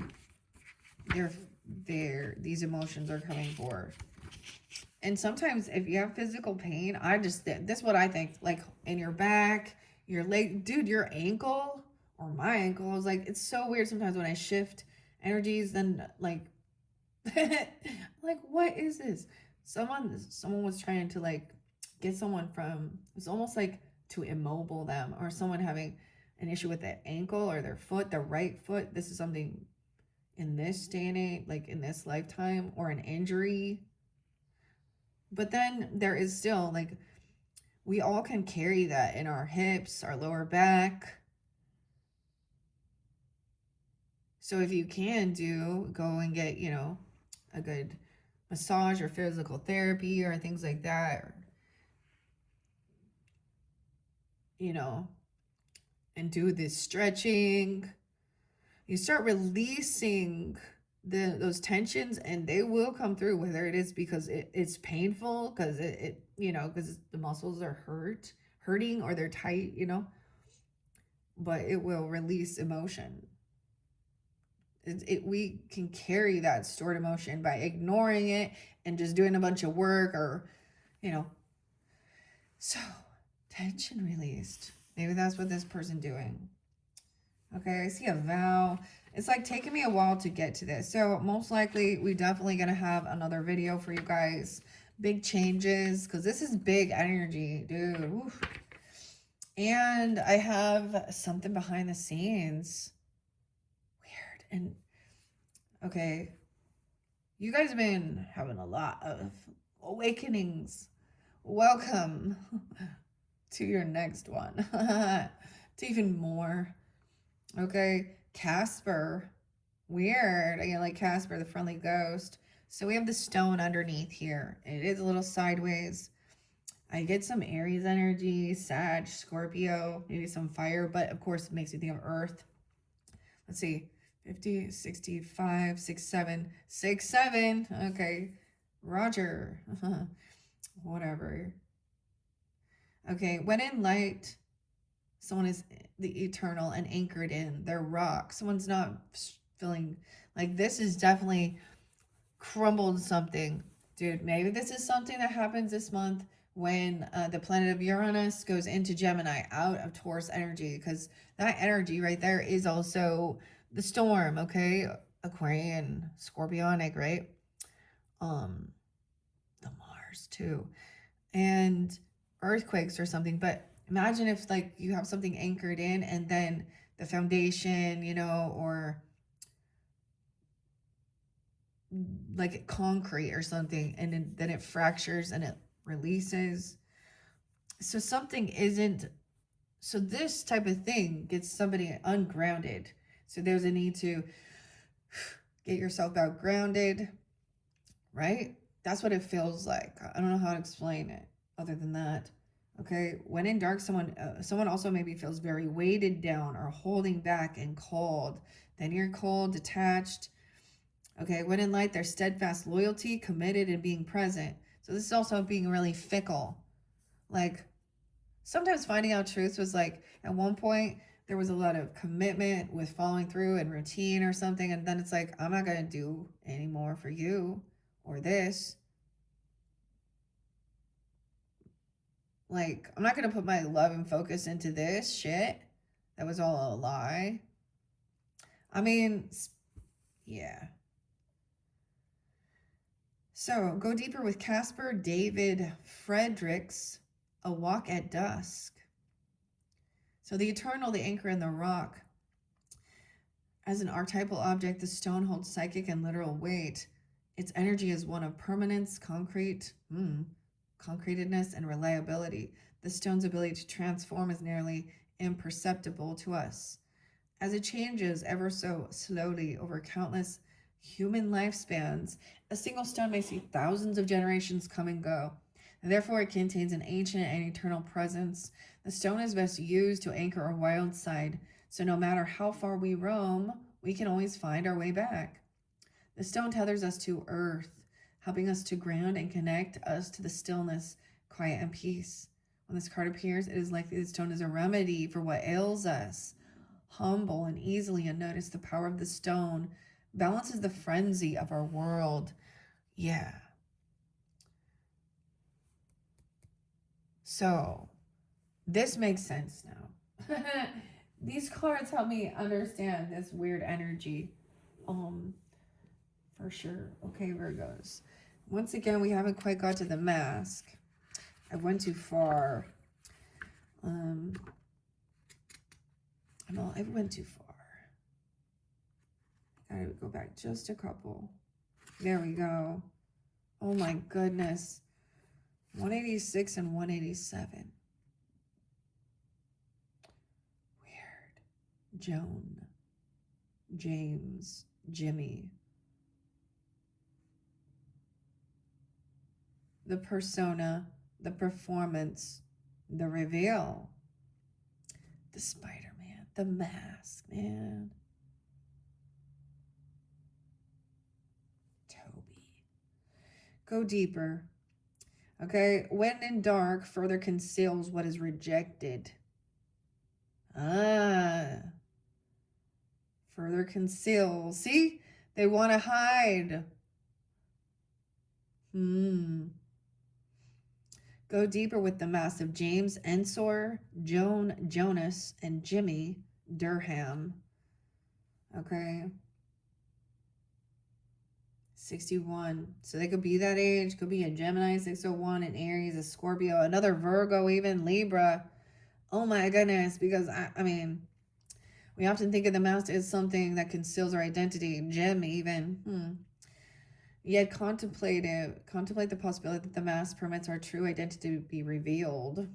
these emotions are coming forth. And sometimes if you have physical pain, this is what I think, like in your back, your leg, dude, your ankle or my ankle. I was like, it's so weird sometimes when I shift energies, then like, like, what is this? Someone was trying to like get someone from, it's almost like to immobile them, or someone having an issue with their ankle or their foot, their right foot. This is something in this day and age, like in this lifetime, or an injury. But then there is still like, we all can carry that in our hips, our lower back. So if you can go and get, a good massage or physical therapy or things like that, or, and do this stretching, you start releasing those tensions, and they will come through, whether it is because it's painful, because because the muscles are hurting, or they're tight, but it will release emotion. We can carry that stored emotion by ignoring it and just doing a bunch of work, or so tension released. Maybe that's what this person doing. Okay, I see a vow. It's like taking me a while to get to this. So most likely we definitely going to have another video for you guys. Big changes, because this is big energy, dude. Oof. And I have something behind the scenes. Weird. And okay, you guys have been having a lot of awakenings. Welcome to your next one. To even more. Okay, Casper. Weird. Again, like Casper, the friendly ghost. So we have the stone underneath here. It is a little sideways. I get some Aries energy, Sag, Scorpio, maybe some fire, but of course it makes me think of Earth. Let's see. 50, 65, 67, 67. Okay. Roger. Whatever. Okay. When in light, someone is the eternal and anchored in their rock. Someone's not feeling like this is definitely crumbled something. Dude, maybe this is something that happens this month when the planet of Uranus goes into Gemini, out of Taurus energy, because that energy right there is also the storm, okay? Aquarian, Scorpionic, right? The Mars too. And earthquakes or something. But imagine if like you have something anchored in, and then the foundation, or like concrete or something, and then it fractures and it releases. So something isn't, so this type of thing gets somebody ungrounded. So there's a need to get yourself back grounded, right? That's what it feels like. I don't know how to explain it other than that. Okay, when in dark, someone also maybe feels very weighted down or holding back and cold. Then you're cold, detached. Okay, when in light, there's steadfast loyalty, committed, and being present. So this is also being really fickle. Like, sometimes finding out truths was like, at one point, there was a lot of commitment with following through and routine or something. And then it's like, I'm not going to do any more for you or this. Like, I'm not going to put my love and focus into this shit. That was all a lie. I mean, yeah. So go deeper with Casper David Friedrichs, A Walk at Dusk. So the eternal, the anchor, and the rock. As an archetypal object, the stone holds psychic and literal weight. Its energy is one of permanence, concretedness, and reliability. The stone's ability to transform is nearly imperceptible to us, as it changes ever so slowly over countless human lifespans. A single stone may see thousands of generations come and go, and therefore it contains an ancient and eternal presence. The stone is best used to anchor our wild side, so no matter how far we roam, we can always find our way back. The stone tethers us to earth, helping us to ground and connect us to the stillness, quiet, and peace. When this card appears, it is likely the stone is a remedy for what ails us. Humble and easily unnoticed, the power of the stone balances the frenzy of our world. Yeah. So, this makes sense now. These cards help me understand this weird energy. For sure. Okay, Virgos. Once again, we haven't quite got to the mask. I went too far. I went too far. Gotta go back just a couple. There we go. Oh my goodness. 186 and 187. Weird. Joan. James. Jimmy. The persona. The performance. The reveal. The Spider-Man. The mask, man. Go deeper. Okay, when in dark, further conceals what is rejected. Further conceals. See, they want to hide. Go deeper with the massive James Ensor, Joan Jonas, and Jimmy Durham. Okay. 61. So they could be that age. Could be a Gemini, 601, an Aries, a Scorpio, another Virgo, even Libra. Oh my goodness. Because, I mean, we often think of the mask as something that conceals our identity. Gem, even. Yet contemplate the possibility that the mask permits our true identity to be revealed.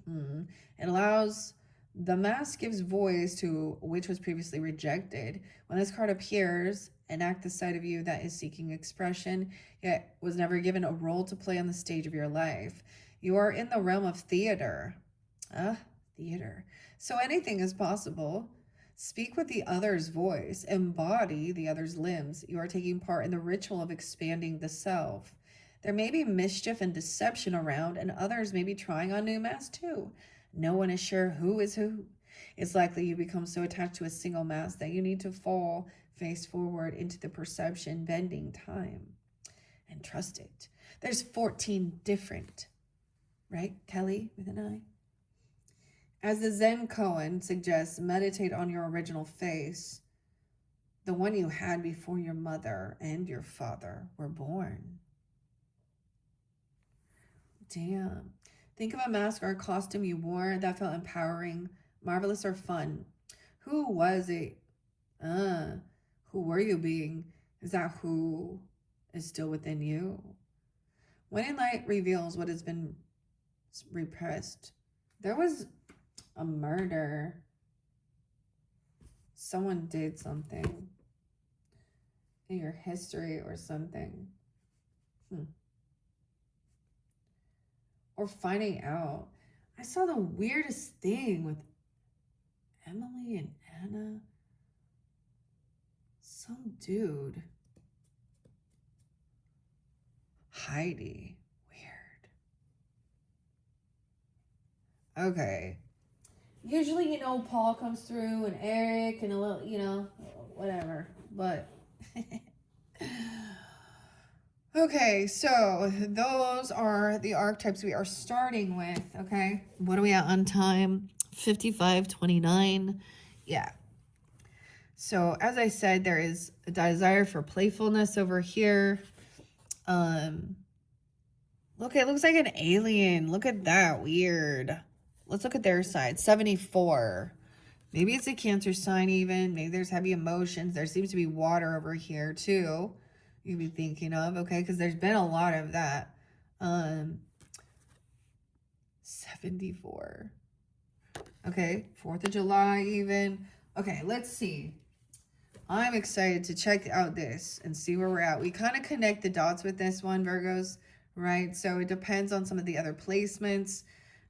It allows... The mask gives voice to which was previously rejected. When this card appears, enact the side of you that is seeking expression, yet was never given a role to play on the stage of your life. You are in the realm of theater. Theater. So anything is possible. Speak with the other's voice. Embody the other's limbs. You are taking part in the ritual of expanding the self. There may be mischief and deception around, and others may be trying on new masks too. No one is sure who is who. It's likely you become so attached to a single mask that you need to fall face forward into the perception bending time and trust it. There's 14 different, right, Kelly, with an I? As the Zen koan suggests, meditate on your original face, the one you had before your mother and your father were born. Damn. Think of a mask or a costume you wore that felt empowering, marvelous, or fun. Who was it? Who were you being? Is that who is still within you? When in light reveals what has been repressed. There was a murder. someone did something in your history or something. Or finding out. I saw the weirdest thing with Emily and Anna. Some dude. Heidi. Weird. Okay. Usually, you know, Paul comes through and Eric and a little, you know, whatever. But okay, so those are the archetypes we are starting with, okay? What are we at on time? 55:29. Yeah. So as I said, there is a desire for playfulness over here. Look, it looks like an alien. Look at that. Weird. Let's look at their side. 74. Maybe it's a Cancer sign even. Maybe there's heavy emotions. There seems to be water over here too. You'd be thinking of, okay? Because there's been a lot of that. 74. Okay, 4th of July even. Okay, let's see. I'm excited to check out this and see where we're at. We kind of connect the dots with this one, Virgos, right? So it depends on some of the other placements.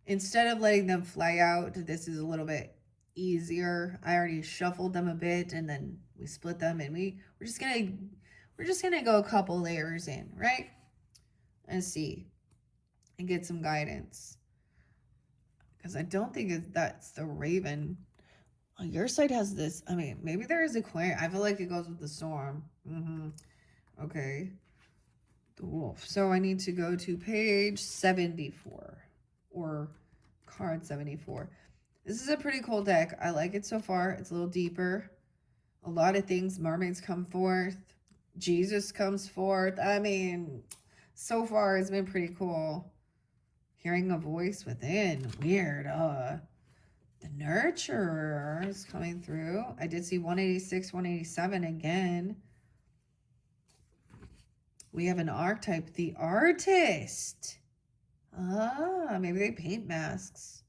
Instead of letting them fly out, this is a little bit easier. I already shuffled them a bit and then we split them, and we're just gonna go a couple layers in, right? And see and get some guidance. Because I don't think that's the Raven. Oh, your side has this. I mean, maybe there is Aquarius. I feel like it goes with the storm. Okay. The wolf. So I need to go to page 74 or card 74. This is a pretty cool deck. I like it so far. It's a little deeper. A lot of things. Mermaids come forth. Jesus comes forth. I mean, so far it's been pretty cool. Hearing a voice within. Weird. The Nurturer is coming through. I did see 186, 187 again. We have an archetype, the Artist. Maybe they paint masks.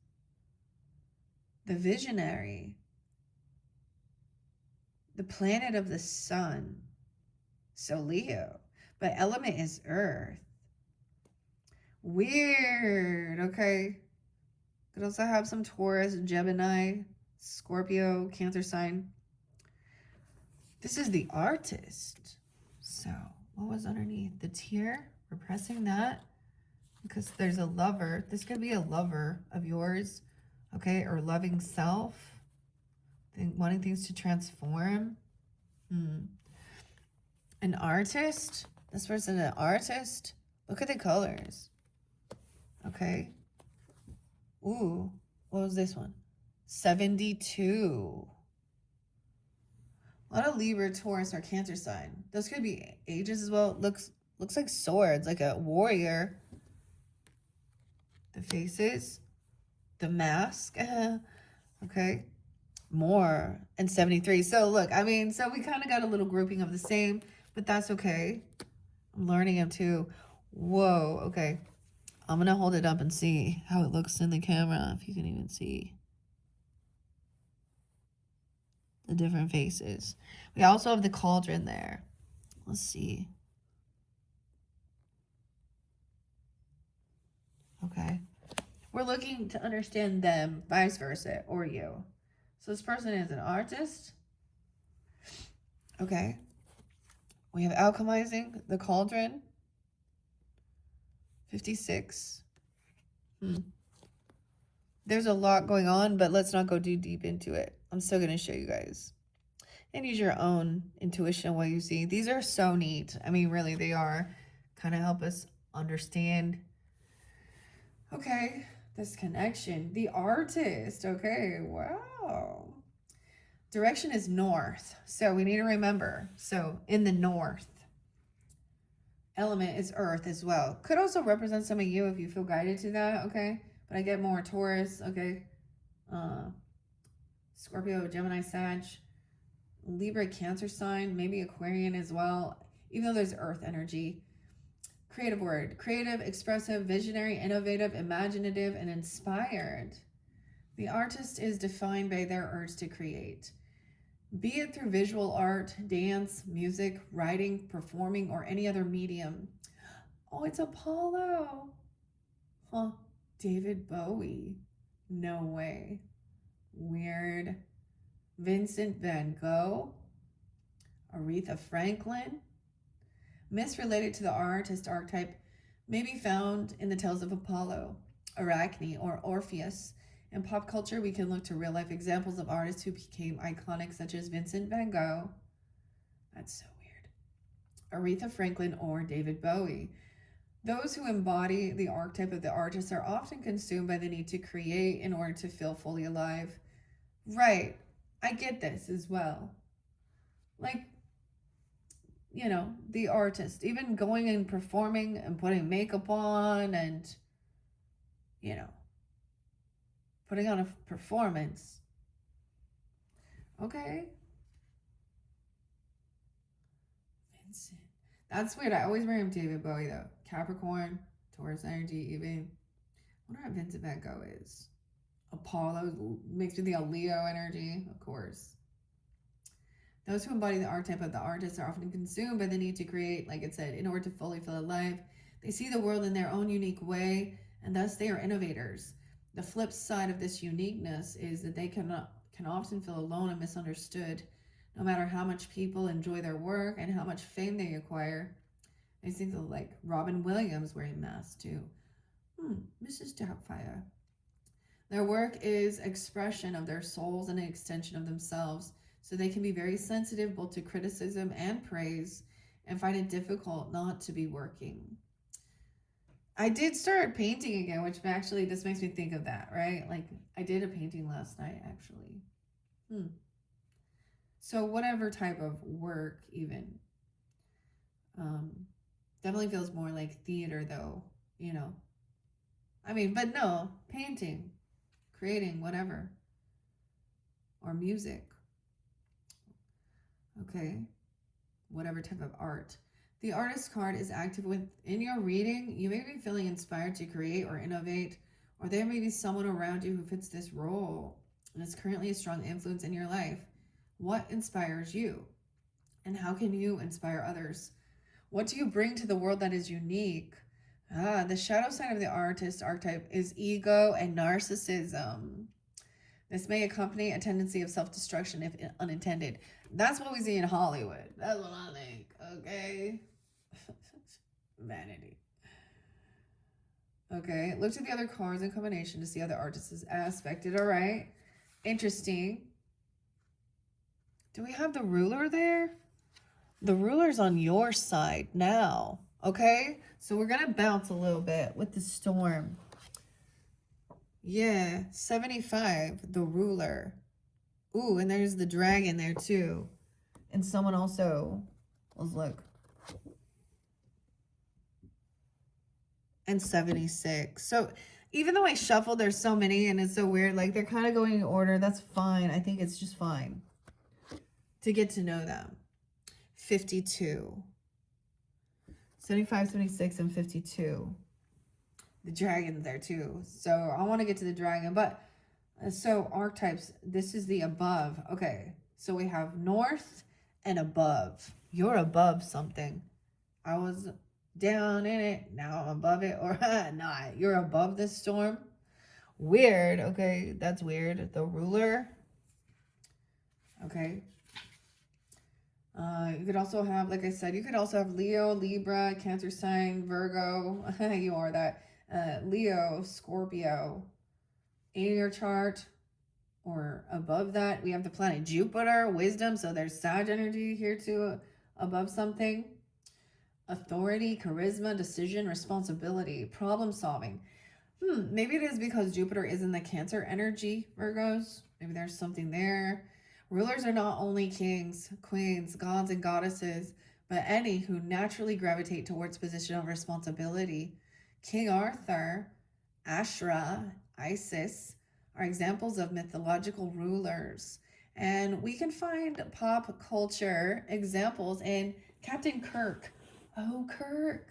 The Visionary. The Planet of the Sun. So Leo. But element is Earth. Weird. Okay. Could also have some Taurus, Gemini, Scorpio, Cancer sign. This is the Artist. So what was underneath? The Tear. We're pressing that because there's a lover. This could be a lover of yours, okay? Or loving self. Wanting things to transform. An artist. This person an artist. Look at the colors. Okay. Ooh, what was this one? 72. A lot of Libra, Taurus, or Cancer sign. Those could be ages as well. Looks like swords, like a warrior. The faces. The mask. Okay. More. And 73. So look, I mean, so we kind of got a little grouping of the same, but that's okay. I'm learning them too. Whoa, okay. I'm going to hold it up and see how it looks in the camera, if you can even see the different faces. We also have the cauldron there. Let's see. Okay. We're looking to understand them, vice versa, or you. So this person is an artist. Okay. We have alchemizing, the cauldron. 56. There's a lot going on, but let's not go too deep into it. I'm still going to show you guys. And use your own intuition what you see. These are so neat. I mean, really, they are. Kind of help us understand. Okay, this connection. The Artist. Okay, wow. Direction is north. So we need to remember. So in the north. Element is earth as well. Could also represent some of you if you feel guided to that, okay? But I get more Taurus, okay? Scorpio, Gemini, Sag, Libra, Cancer sign, maybe Aquarian as well, even though there's earth energy. Creative word. Creative, expressive, visionary, innovative, imaginative, and inspired. The artist is defined by their urge to create. be it through visual art, dance, music, writing, performing, or any other medium. Oh, it's Apollo. Huh. David Bowie. No way. Weird. Vincent van Gogh. Aretha Franklin. Myths related to the artist archetype may be found in the tales of Apollo, Arachne, or Orpheus. In pop culture, we can look to real life examples of artists who became iconic, such as Vincent van Gogh. That's so weird. Aretha Franklin or David Bowie. Those who embody the archetype of the artist are often consumed by the need to create in order to feel fully alive. Right. I get this as well. Like, you know, the artist, even going and performing and putting makeup on and, you know, putting on a performance. Okay. Vincent. That's weird. I always remember David Bowie, though. Capricorn, Taurus energy, even. I wonder what Vincent van Gogh is. Apollo makes me think of Leo energy, of course. Those who embody the archetype of the artist are often consumed by the need to create, like it said, in order to fully feel alive. They see the world in their own unique way, and thus they are innovators. The flip side of this uniqueness is that they can often feel alone and misunderstood, no matter how much people enjoy their work and how much fame they acquire. I think of like Robin Williams wearing masks too. Mrs. Doubtfire. Their work is expression of their souls and an extension of themselves, so they can be very sensitive both to criticism and praise and find it difficult not to be working. I did start painting again, which actually this makes me think of that, right? Like I did a painting last night, actually. So whatever type of work, even, definitely feels more like theater, though. You know, I mean, but no, painting, creating, whatever, or music. Okay, whatever type of art. The artist card is active within your reading. You may be feeling inspired to create or innovate, or there may be someone around you who fits this role and is currently a strong influence in your life. What inspires you? And how can you inspire others? What do you bring to the world that is unique? The shadow side of the artist archetype is ego and narcissism. This may accompany a tendency of self-destruction if unintended. That's what we see in Hollywood. That's what I think, okay? Vanity. Okay, look to the other cards in combination to see how the artist is aspected. All right, interesting. Do we have the ruler there? The ruler's on your side now, okay? So we're going to bounce a little bit with the storm. Yeah, 75, the ruler. Ooh, and there's the dragon there too. And someone also, let's look. And 76. So even though I shuffled, there's so many and it's so weird. Like they're kind of going in order. That's fine. I think it's just fine to get to know them. 52. 75, 76, and 52. The dragon's there too. So I want to get to the dragon. But so archetypes, this is the above. Okay. So we have north and above. You're above something. I was down in it. Now I'm above it. Or not. You're above this storm. Weird. Okay. That's weird. The ruler. Okay. You could also have, like I said, you could also have Leo, Libra, Cancer sign, Virgo. You are that. Leo, Scorpio. In your chart or above that, we have the planet Jupiter, wisdom. So there's Sag energy here too, above something. Authority, charisma, decision, responsibility, problem solving. Maybe it is because Jupiter is in the Cancer energy, Virgos. Maybe there's something there. Rulers are not only kings, queens, gods, and goddesses, but any who naturally gravitate towards position of responsibility. King Arthur, Ashra, Isis are examples of mythological rulers. And we can find pop culture examples in Captain Kirk. Oh, Kirk.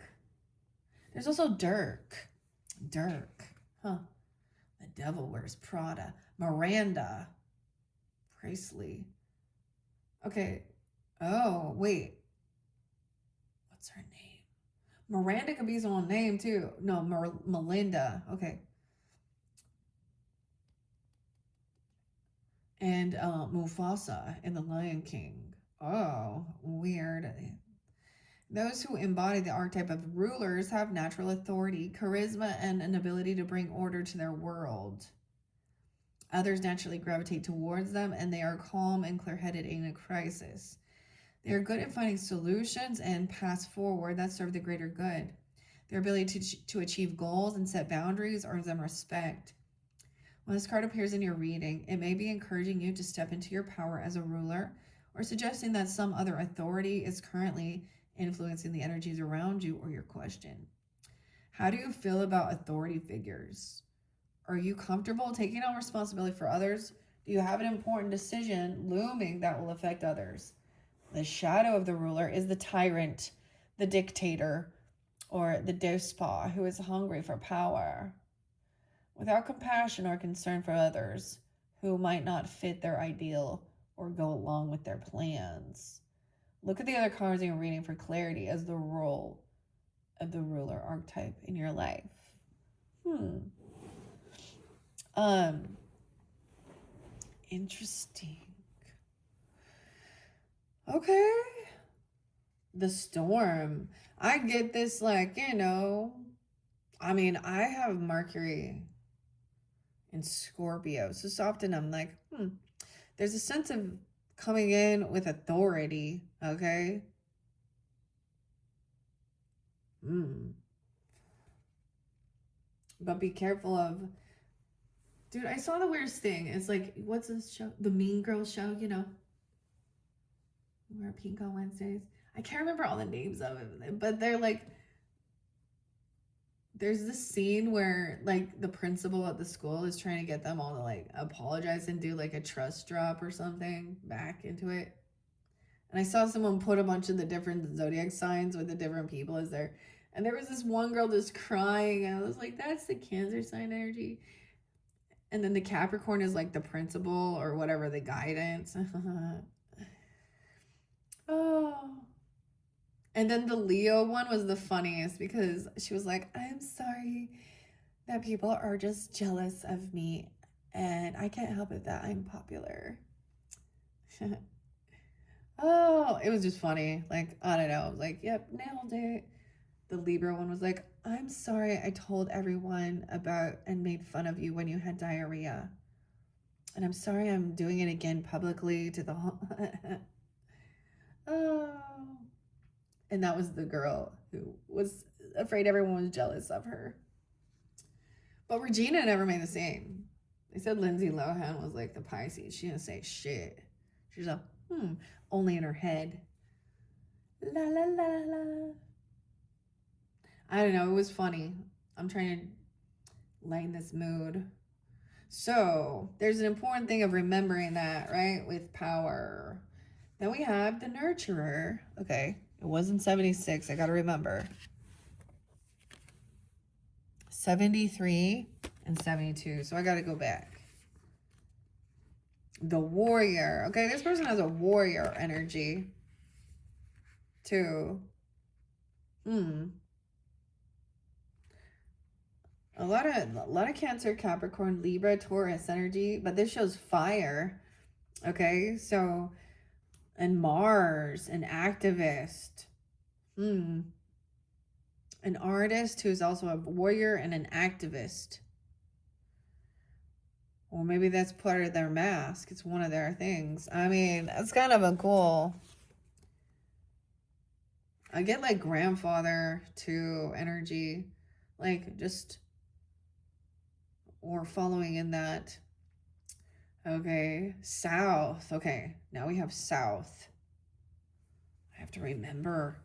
There's also Dirk. Dirk. Huh. The Devil Wears Prada. Miranda Priestley. Okay. Oh, wait. What's her name? Miranda could be someone's name too. No, Melinda. Okay. And Mufasa in The Lion King. Oh, weird. Those who embody the archetype of rulers have natural authority, charisma, and an ability to bring order to their world. Others naturally gravitate towards them, and they are calm and clear headed in a crisis. They are good at finding solutions and paths forward that serve the greater good. Their ability to achieve goals and set boundaries earns them respect. When this card appears in your reading, it may be encouraging you to step into your power as a ruler or suggesting that some other authority is currently influencing the energies around you or your question. How do you feel about authority figures? Are you comfortable taking on responsibility for others? Do you have an important decision looming that will affect others? The shadow of the ruler is the tyrant, the dictator, or the despot who is hungry for power. Without compassion or concern for others who might not fit their ideal or go along with their plans. Look at the other cards in your reading for clarity as the role of the ruler archetype in your life. Interesting. Okay. The storm. I get this, like, I mean, I have Mercury in Scorpio. So often I'm like, there's a sense of coming in with authority, okay? But be careful of, dude, I saw the weirdest thing. It's like, what's this show? The Mean Girls show, Wear pink on Wednesdays. I can't remember all the names of it, but they're like, there's this scene where like the principal at the school is trying to get them all to like apologize and do like a trust drop or something back into it. And I saw someone put a bunch of the different zodiac signs with the different people as there. And there was this one girl just crying. And I was like, that's the Cancer sign energy. And then the Capricorn is like the principal or whatever, the guidance. Oh. And then the Leo one was the funniest because she was like, I'm sorry that people are just jealous of me. And I can't help it that I'm popular. Oh, it was just funny. Like, I don't know. I was like, yep, nailed it. The Libra one was like, I'm sorry I told everyone about and made fun of you when you had diarrhea. And I'm sorry I'm doing it again publicly to the whole. Oh. And that was the girl who was afraid everyone was jealous of her. But Regina never made the same. They said Lindsay Lohan was like the Pisces. She didn't say shit. She's like, only in her head. La la la la. I don't know. It was funny. I'm trying to lighten this mood. So there's an important thing of remembering that, right? With power. Then we have the nurturer. Okay. It wasn't 76. I got to remember. 73 and 72. So I got to go back. The warrior. Okay, this person has a warrior energy too. A lot of Cancer, Capricorn, Libra, Taurus energy, but this shows fire. Okay, so and Mars, an activist. An artist who's also a warrior and an activist. Or maybe that's part of their mask. It's one of their things. I mean, that's kind of a cool. I get like grandfather too energy, like just, or following in that. Okay, South. Okay, now we have South. I have to remember.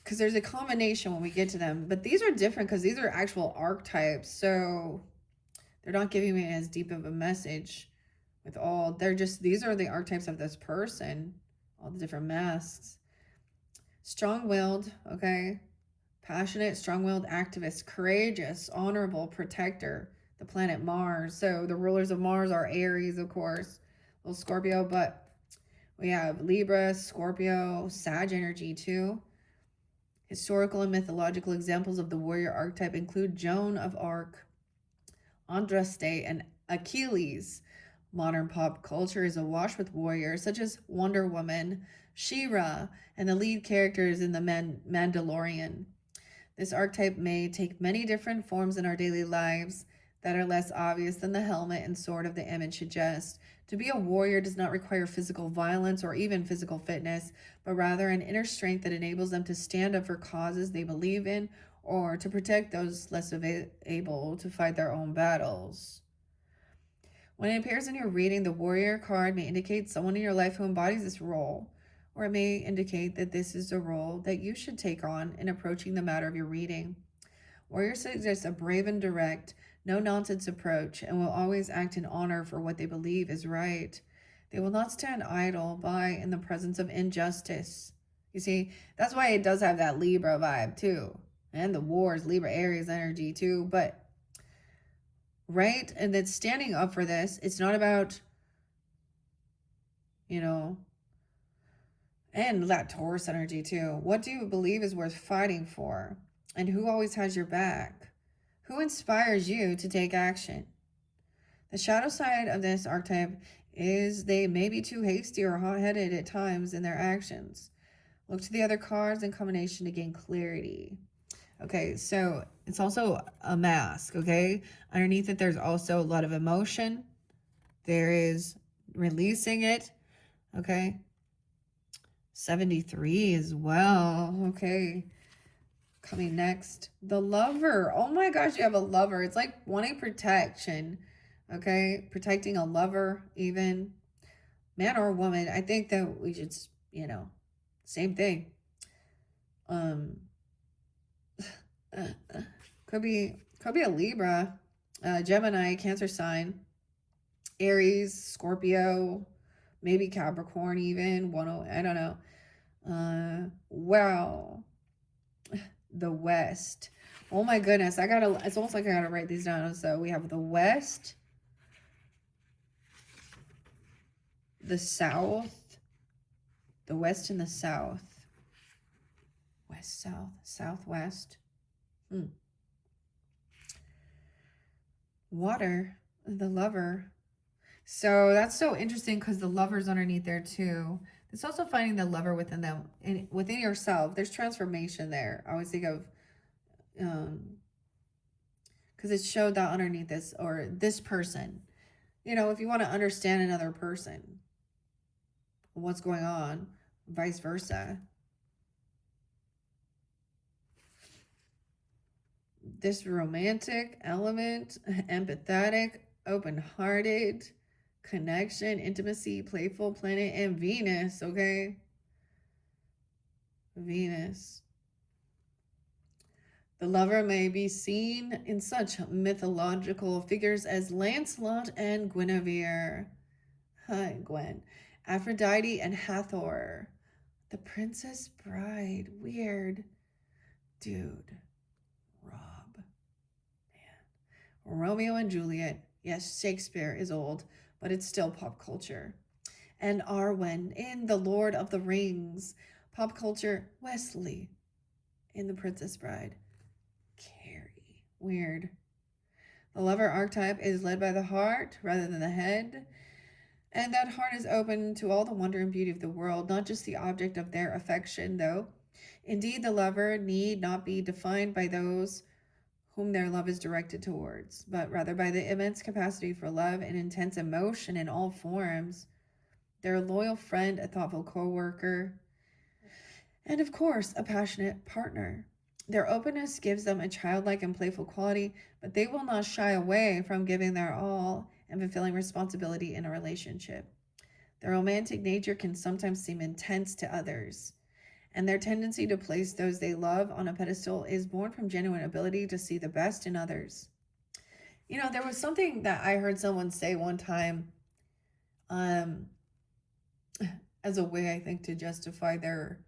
Because there's a combination when we get to them. But these are different because these are actual archetypes. So they're not giving me as deep of a message with all. They're just, these are the archetypes of this person. All the different masks. Strong-willed, okay? Passionate, strong-willed activist. Courageous, honorable, protector. The planet Mars. So the rulers of Mars are Aries, of course. Little Scorpio, but We have Libra, Scorpio, Sag energy too. Historical and mythological examples of the warrior archetype include Joan of Arc, Andraste, and Achilles. Modern pop culture is awash with warriors such as Wonder Woman, She-Ra, and the lead characters in The Mandalorian. This archetype may take many different forms in our daily lives that are less obvious than the helmet and sword of the image suggest. To be a warrior does not require physical violence or even physical fitness, but rather an inner strength that enables them to stand up for causes they believe in or to protect those less able to fight their own battles. When it appears in your reading, the warrior card may indicate someone in your life who embodies this role, or it may indicate that this is a role that you should take on in approaching the matter of your reading. Warrior suggests a brave and direct, no nonsense approach and will always act in honor for what they believe is right. They will not stand idle by in the presence of injustice. You see, that's why it does have that Libra vibe too. And the Wars, Libra Aries energy too. But, right? And it's standing up for this. It's not about, you know, and that Taurus energy too. What do you believe is worth fighting for? And who always has your back? Who inspires you to take action? The shadow side of this archetype is they may be too hasty or hot-headed at times in their actions. Look to the other cards in combination to gain clarity. Okay, so it's also a mask, okay? Underneath it, there's also a lot of emotion. There is releasing it, okay? 73 as well, okay? Coming next, the lover. Oh my gosh, you have a lover. It's like wanting protection, okay? Protecting a lover, even man or woman. I think that we should, same thing. Could be a Libra, Gemini, Cancer sign, Aries, Scorpio, maybe Capricorn even. I don't know. Wow. The West. Oh my goodness. It's almost like I gotta write these down. So we have the West, the South, the West and the South. West, South, Southwest. Water, the lover. So that's so interesting because the lover's underneath there too. It's also finding the lover within them and within yourself. There's transformation there. I always think of because it showed that underneath this or this person. If you want to understand another person, what's going on, vice versa. This romantic element, empathetic, open-hearted, connection, intimacy, playful planet, and Venus, okay? Venus. The lover may be seen in such mythological figures as Lancelot and Guinevere. Hi, Gwen. Aphrodite and Hathor. The Princess Bride. Weird. Dude. Rob. Man. Romeo and Juliet. Yes, Shakespeare is old, but it's still pop culture. And Arwen in The Lord of the Rings. Pop culture. Wesley in The Princess Bride. Carrie. Weird. The lover archetype is led by the heart rather than the head. And that heart is open to all the wonder and beauty of the world, not just the object of their affection, though. Indeed, the lover need not be defined by those whom their love is directed towards, but rather by the immense capacity for love and intense emotion in all forms. They're a loyal friend, a thoughtful co-worker, and of course, a passionate partner. Their openness gives them a childlike and playful quality, but they will not shy away from giving their all and fulfilling responsibility in a relationship. Their romantic nature can sometimes seem intense to others, and their tendency to place those they love on a pedestal is born from genuine ability to see the best in others. There was something that I heard someone say one time, as a way, I think, to justify their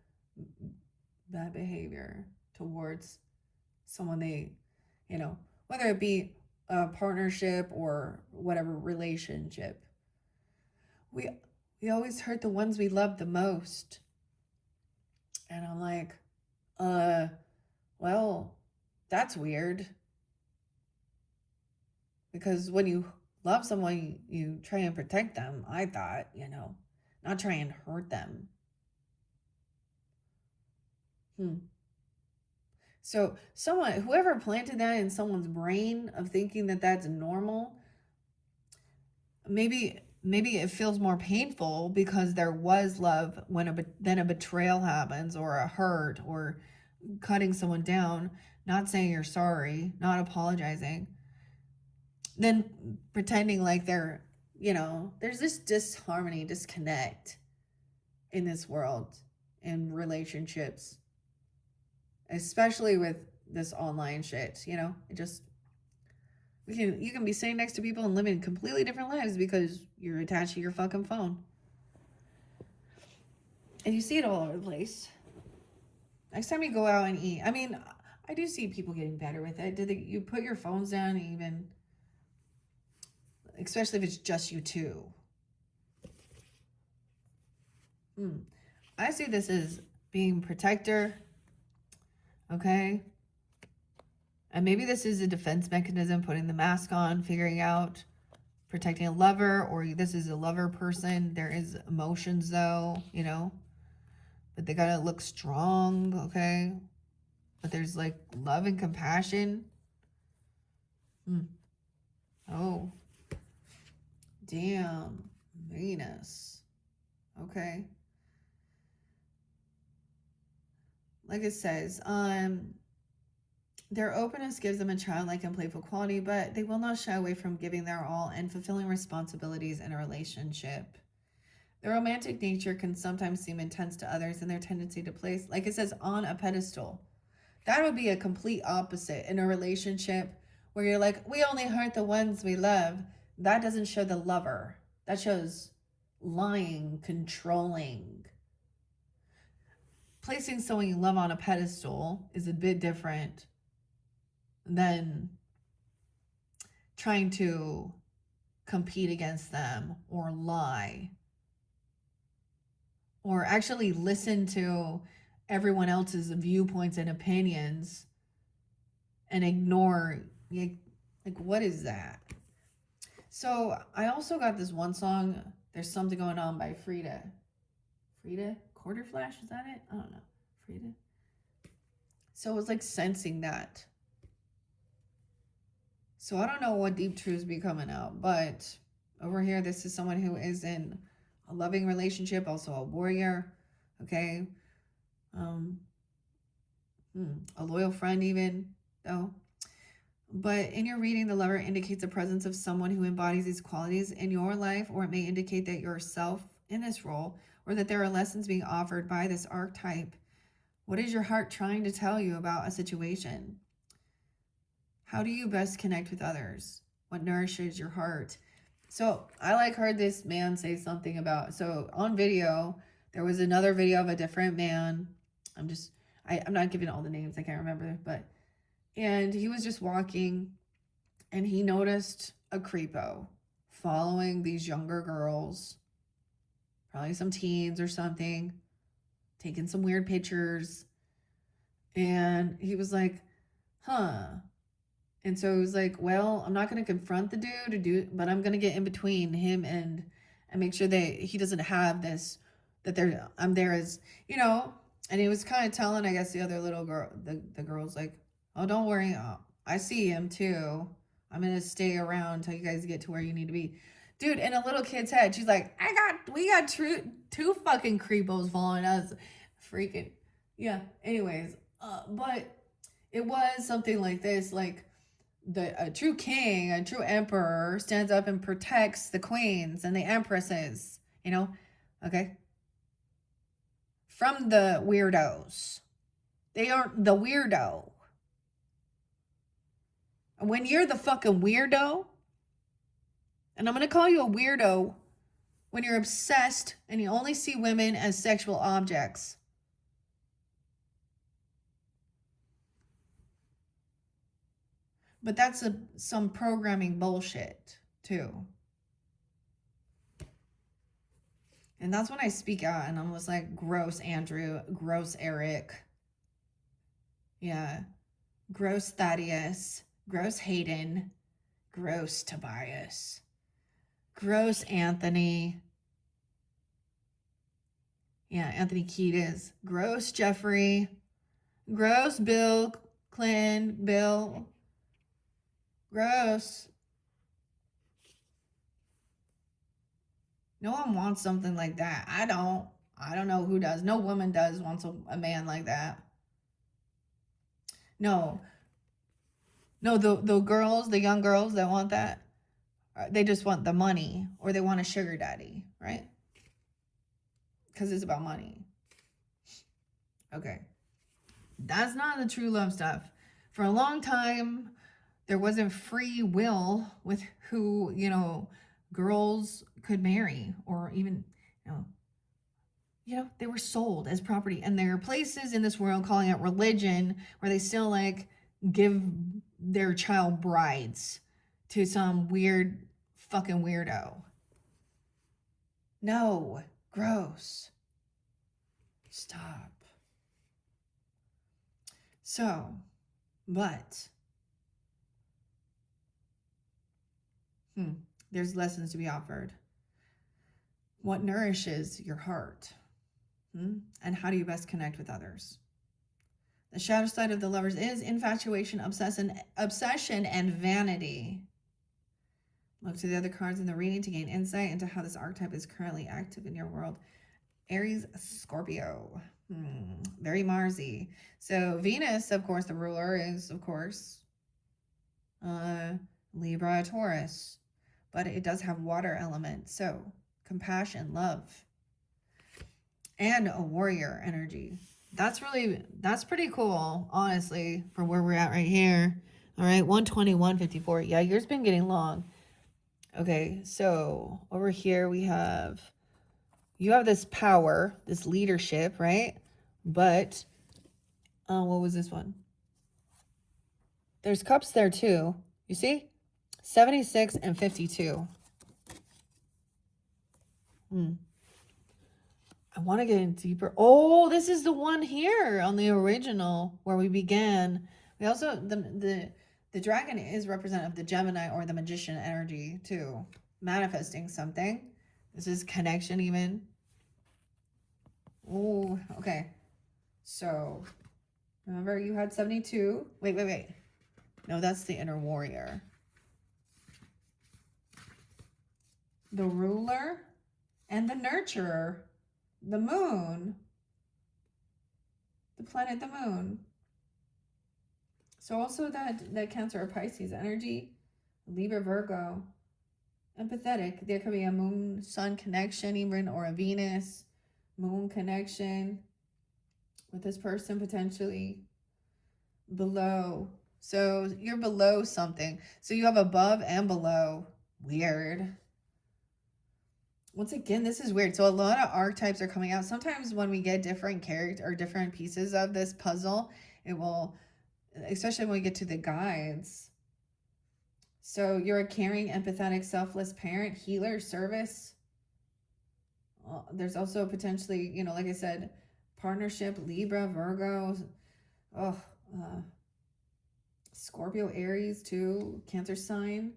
bad behavior towards someone they, whether it be a partnership or whatever relationship. We We always hurt the ones we love the most. And I'm like, well, that's weird. Because when you love someone, you try and protect them, I thought, not try and hurt them. So whoever planted that in someone's brain of thinking that that's normal, maybe it feels more painful because there was love when then a betrayal happens, or a hurt, or cutting someone down, not saying you're sorry, not apologizing, then pretending like there's this disharmony, disconnect in this world, in relationships, especially with this online shit. It just, you can be sitting next to people and living completely different lives because you're attached to your fucking phone. And you see it all over the place. Next time you go out and eat, I mean, I do see people getting better with it. You put your phones down, even, especially if it's just you two. I see this as being protector, okay? And maybe this is a defense mechanism, putting the mask on, figuring out, protecting a lover, or this is a lover person. There is emotions though, but they gotta look strong, okay? But there's like love and compassion. Oh, damn, Venus. Okay. Like it says, their openness gives them a childlike and playful quality, but they will not shy away from giving their all and fulfilling responsibilities in a relationship. Their romantic nature can sometimes seem intense to others, and their tendency to place, like it says, on a pedestal. That would be a complete opposite in a relationship where you're like, we only hurt the ones we love. That doesn't show the lover. That shows lying, controlling. Placing someone you love on a pedestal is a bit different than trying to compete against them or lie, or actually listen to everyone else's viewpoints and opinions and ignore, like, what is that? So I also got this one song, There's Something Going On by Frida Quarter Flash, is that it? I don't know. Frida. So it was like sensing that. So I don't know what deep truths be coming out, but over here, this is someone who is in a loving relationship, also a warrior, okay? A loyal friend even, though. But in your reading, the lover indicates the presence of someone who embodies these qualities in your life, or it may indicate that you're yourself in this role, or that there are lessons being offered by this archetype. What is your heart trying to tell you about a situation? How do you best connect with others? What nourishes your heart? So I heard this man say something about, so on video, there was another video of a different man. I'm not giving all the names, I can't remember, and he was just walking and he noticed a creepo following these younger girls, probably some teens or something, taking some weird pictures. And he was like, huh. And so he was like, well, I'm not going to confront the dude but I'm going to get in between him and make sure that he doesn't have this, that I'm there as, and he was kind of telling, I guess, the other little girl, the girl's like, oh, don't worry. I see him too. I'm going to stay around until you guys get to where you need to be. Dude, in a little kid's head, she's like, we got two fucking creepos following us. Freaking. Yeah. Anyways, but it was something like this, like, a true king, a true emperor stands up and protects the queens and the empresses, okay? From the weirdos. They aren't the weirdo. When you're the fucking weirdo, and I'm going to call you a weirdo when you're obsessed and you only see women as sexual objects. But that's some programming bullshit, too. And that's when I speak out and I'm just like, gross Andrew, gross Eric. Yeah. Gross Thaddeus, gross Hayden, gross Tobias, gross Anthony. Yeah, Anthony Kiedis, gross Jeffrey, gross Bill Clinton, Bill, gross. No one wants something like that. I don't. I don't know who does. No woman does wants a man like that. No. No, the girls, the young girls that want that, they just want the money or they want a sugar daddy, right? Because it's about money. Okay. That's not the true love stuff. For a long time, there wasn't free will with who, girls could marry or even, they were sold as property. And there are places in this world, calling it religion, where they still like give their child brides to some weird fucking weirdo. No, gross. Stop. So, but there's lessons to be offered. What nourishes your heart? And how do you best connect with others? The shadow side of the lovers is infatuation, obsession, and vanity. Look to the other cards in the reading to gain insight into how this archetype is currently active in your world. Aries, Scorpio. Very Marsy. So Venus, of course, the ruler is, of course, Libra, Taurus. But it does have water element. So compassion, love, and a warrior energy. That's pretty cool, honestly, for where we're at right here. All right, 121.54. Yeah, yours been getting long. Okay, so over here you have this power, this leadership, right? But what was this one? There's cups there too. You see? 76 and 52. I want to get in deeper. Oh, this is the one here on the original where we began. We also, the dragon is representative of the Gemini or the magician energy too. Manifesting something. This is connection even. Oh, okay. So, remember you had 72. Wait. No, that's the inner warrior. The ruler and the nurturer. The moon. The planet, the moon. So also that Cancer or Pisces energy. Libra, Virgo. Empathetic. There could be a moon-sun connection even, or a Venus-moon connection with this person potentially below. So you're below something. So you have above and below. Weird. Once again, this is weird. So a lot of archetypes are coming out. Sometimes when we get different character or different pieces of this puzzle, it will, especially when we get to the guides. So you're a caring, empathetic, selfless parent, healer, service. There's also potentially, like I said, partnership, Libra, Virgo, Scorpio, Aries too, Cancer sign.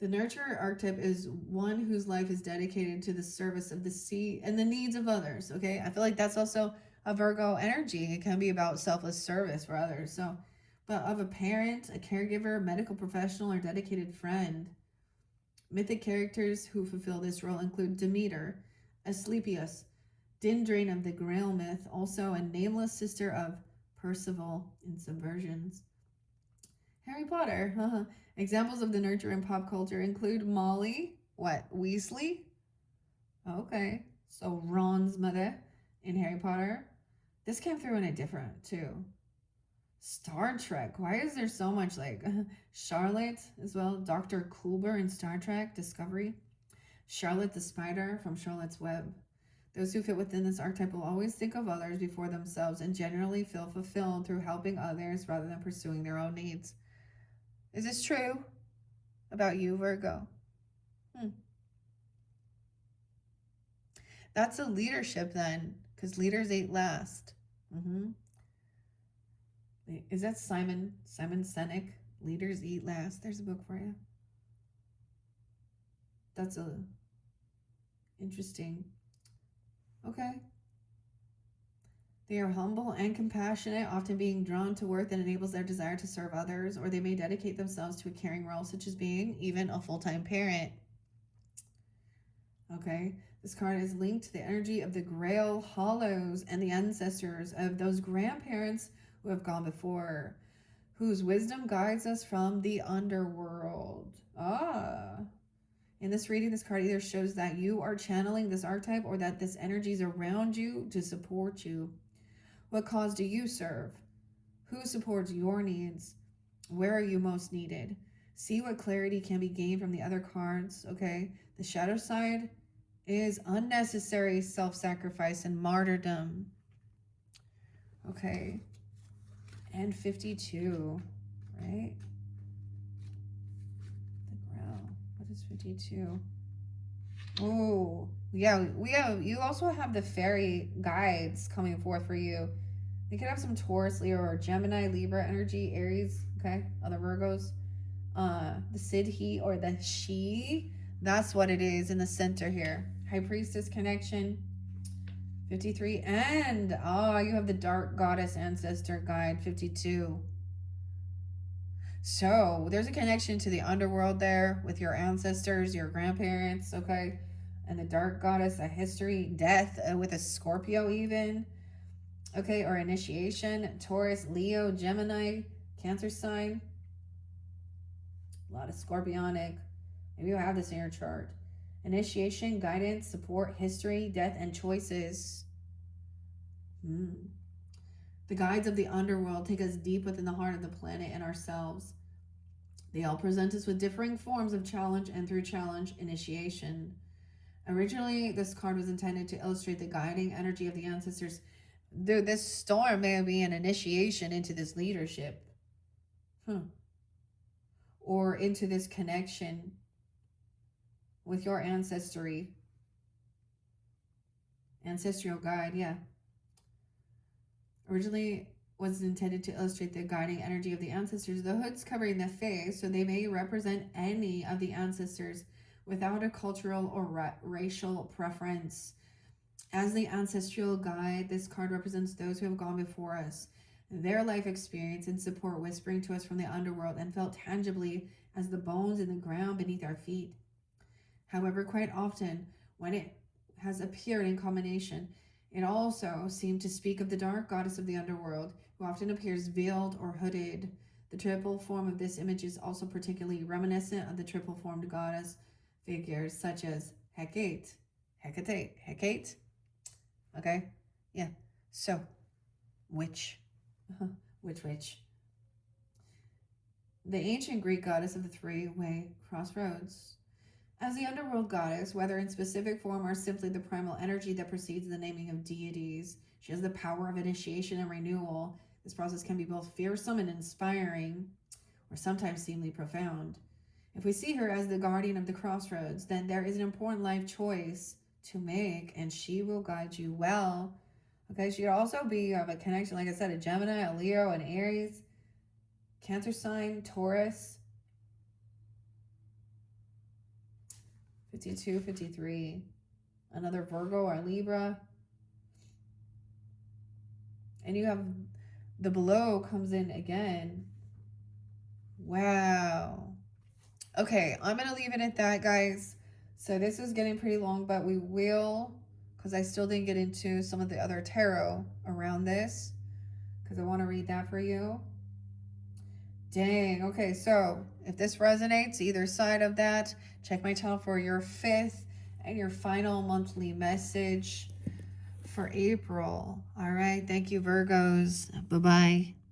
The nurturer archetype is one whose life is dedicated to the service of the sea and the needs of others, okay? I feel like that's also a Virgo energy. It can be about selfless service for others. So, but of a parent, a caregiver, medical professional, or dedicated friend. Mythic characters who fulfill this role include Demeter, Asclepius, Dindrain of the Grail myth, also a nameless sister of Percival in Subversions. Harry Potter. Examples of the nurture in pop culture include Molly, Weasley? Okay, so Ron's mother in Harry Potter. This came through in a different too. Star Trek. Why is there so much like Charlotte as well? Dr. Culber in Star Trek Discovery. Charlotte the Spider from Charlotte's Web. Those who fit within this archetype will always think of others before themselves and generally feel fulfilled through helping others rather than pursuing their own needs. Is this true about you, Virgo? That's a leadership then, because leaders ate last. Is that Simon Sinek? Leaders eat last. There's a book for you. That's a interesting. Okay. They are humble and compassionate, often being drawn to work that enables their desire to serve others, or they may dedicate themselves to a caring role, such as being even a full-time parent. Okay, this card is linked to the energy of the Grail Hollows and the ancestors of those grandparents who have gone before, whose wisdom guides us from the underworld. In this reading, this card either shows that you are channeling this archetype or that this energy is around you to support you. What cause do you serve? Who supports your needs? Where are you most needed? See what clarity can be gained from the other cards, okay? The shadow side is unnecessary self-sacrifice and martyrdom. Okay. And 52, right? The ground. What is 52? Oh, yeah, you also have the fairy guides coming forth for you. They could have some Taurus, Leo, or Gemini, Libra energy, Aries, okay? Other Virgos. The Sid, he, or the she. That's what it is in the center here. High Priestess connection. 53. And, you have the Dark Goddess Ancestor Guide, 52. So, there's a connection to the underworld there with your ancestors, your grandparents, okay? And the Dark Goddess, a history, death with a Scorpio even. Okay, or initiation, Taurus, Leo, Gemini, Cancer sign. A lot of scorpionic. Maybe you have this in your chart. Initiation, guidance, support, history, death, and choices. The guides of the underworld take us deep within the heart of the planet and ourselves. They all present us with differing forms of challenge, and through challenge, initiation. Originally, this card was intended to illustrate the guiding energy of the ancestors. This storm may be an initiation into this leadership. Or into this connection with your ancestry. Ancestral guide, yeah. Originally was intended to illustrate the guiding energy of the ancestors. The hood's covering the face, so they may represent any of the ancestors without a cultural or racial preference. As the ancestral guide, this card represents those who have gone before us, their life experience and support whispering to us from the underworld and felt tangibly as the bones in the ground beneath our feet. However, quite often, when it has appeared in combination, it also seemed to speak of the dark goddess of the underworld, who often appears veiled or hooded. The triple form of this image is also particularly reminiscent of the triple formed goddess figures such as Hecate. Okay, yeah. So, witch. Witch. The ancient Greek goddess of the three-way crossroads. As the underworld goddess, whether in specific form or simply the primal energy that precedes the naming of deities, she has the power of initiation and renewal. This process can be both fearsome and inspiring, or sometimes seemingly profound. If we see her as the guardian of the crossroads, then there is an important life choice to make, and she will guide you well. Okay, she could also be of a connection, like I said, a Gemini, a Leo, an Aries, Cancer sign, Taurus. 52, 53. Another Virgo or Libra. And you have the below comes in again. Wow. Okay, I'm going to leave it at that, guys. So this is getting pretty long, but we will, because I still didn't get into some of the other tarot around this, because I want to read that for you. Dang. Okay, so if this resonates, either side of that, check my channel for your 5th and your final monthly message for April. All right. Thank you, Virgos. Bye-bye.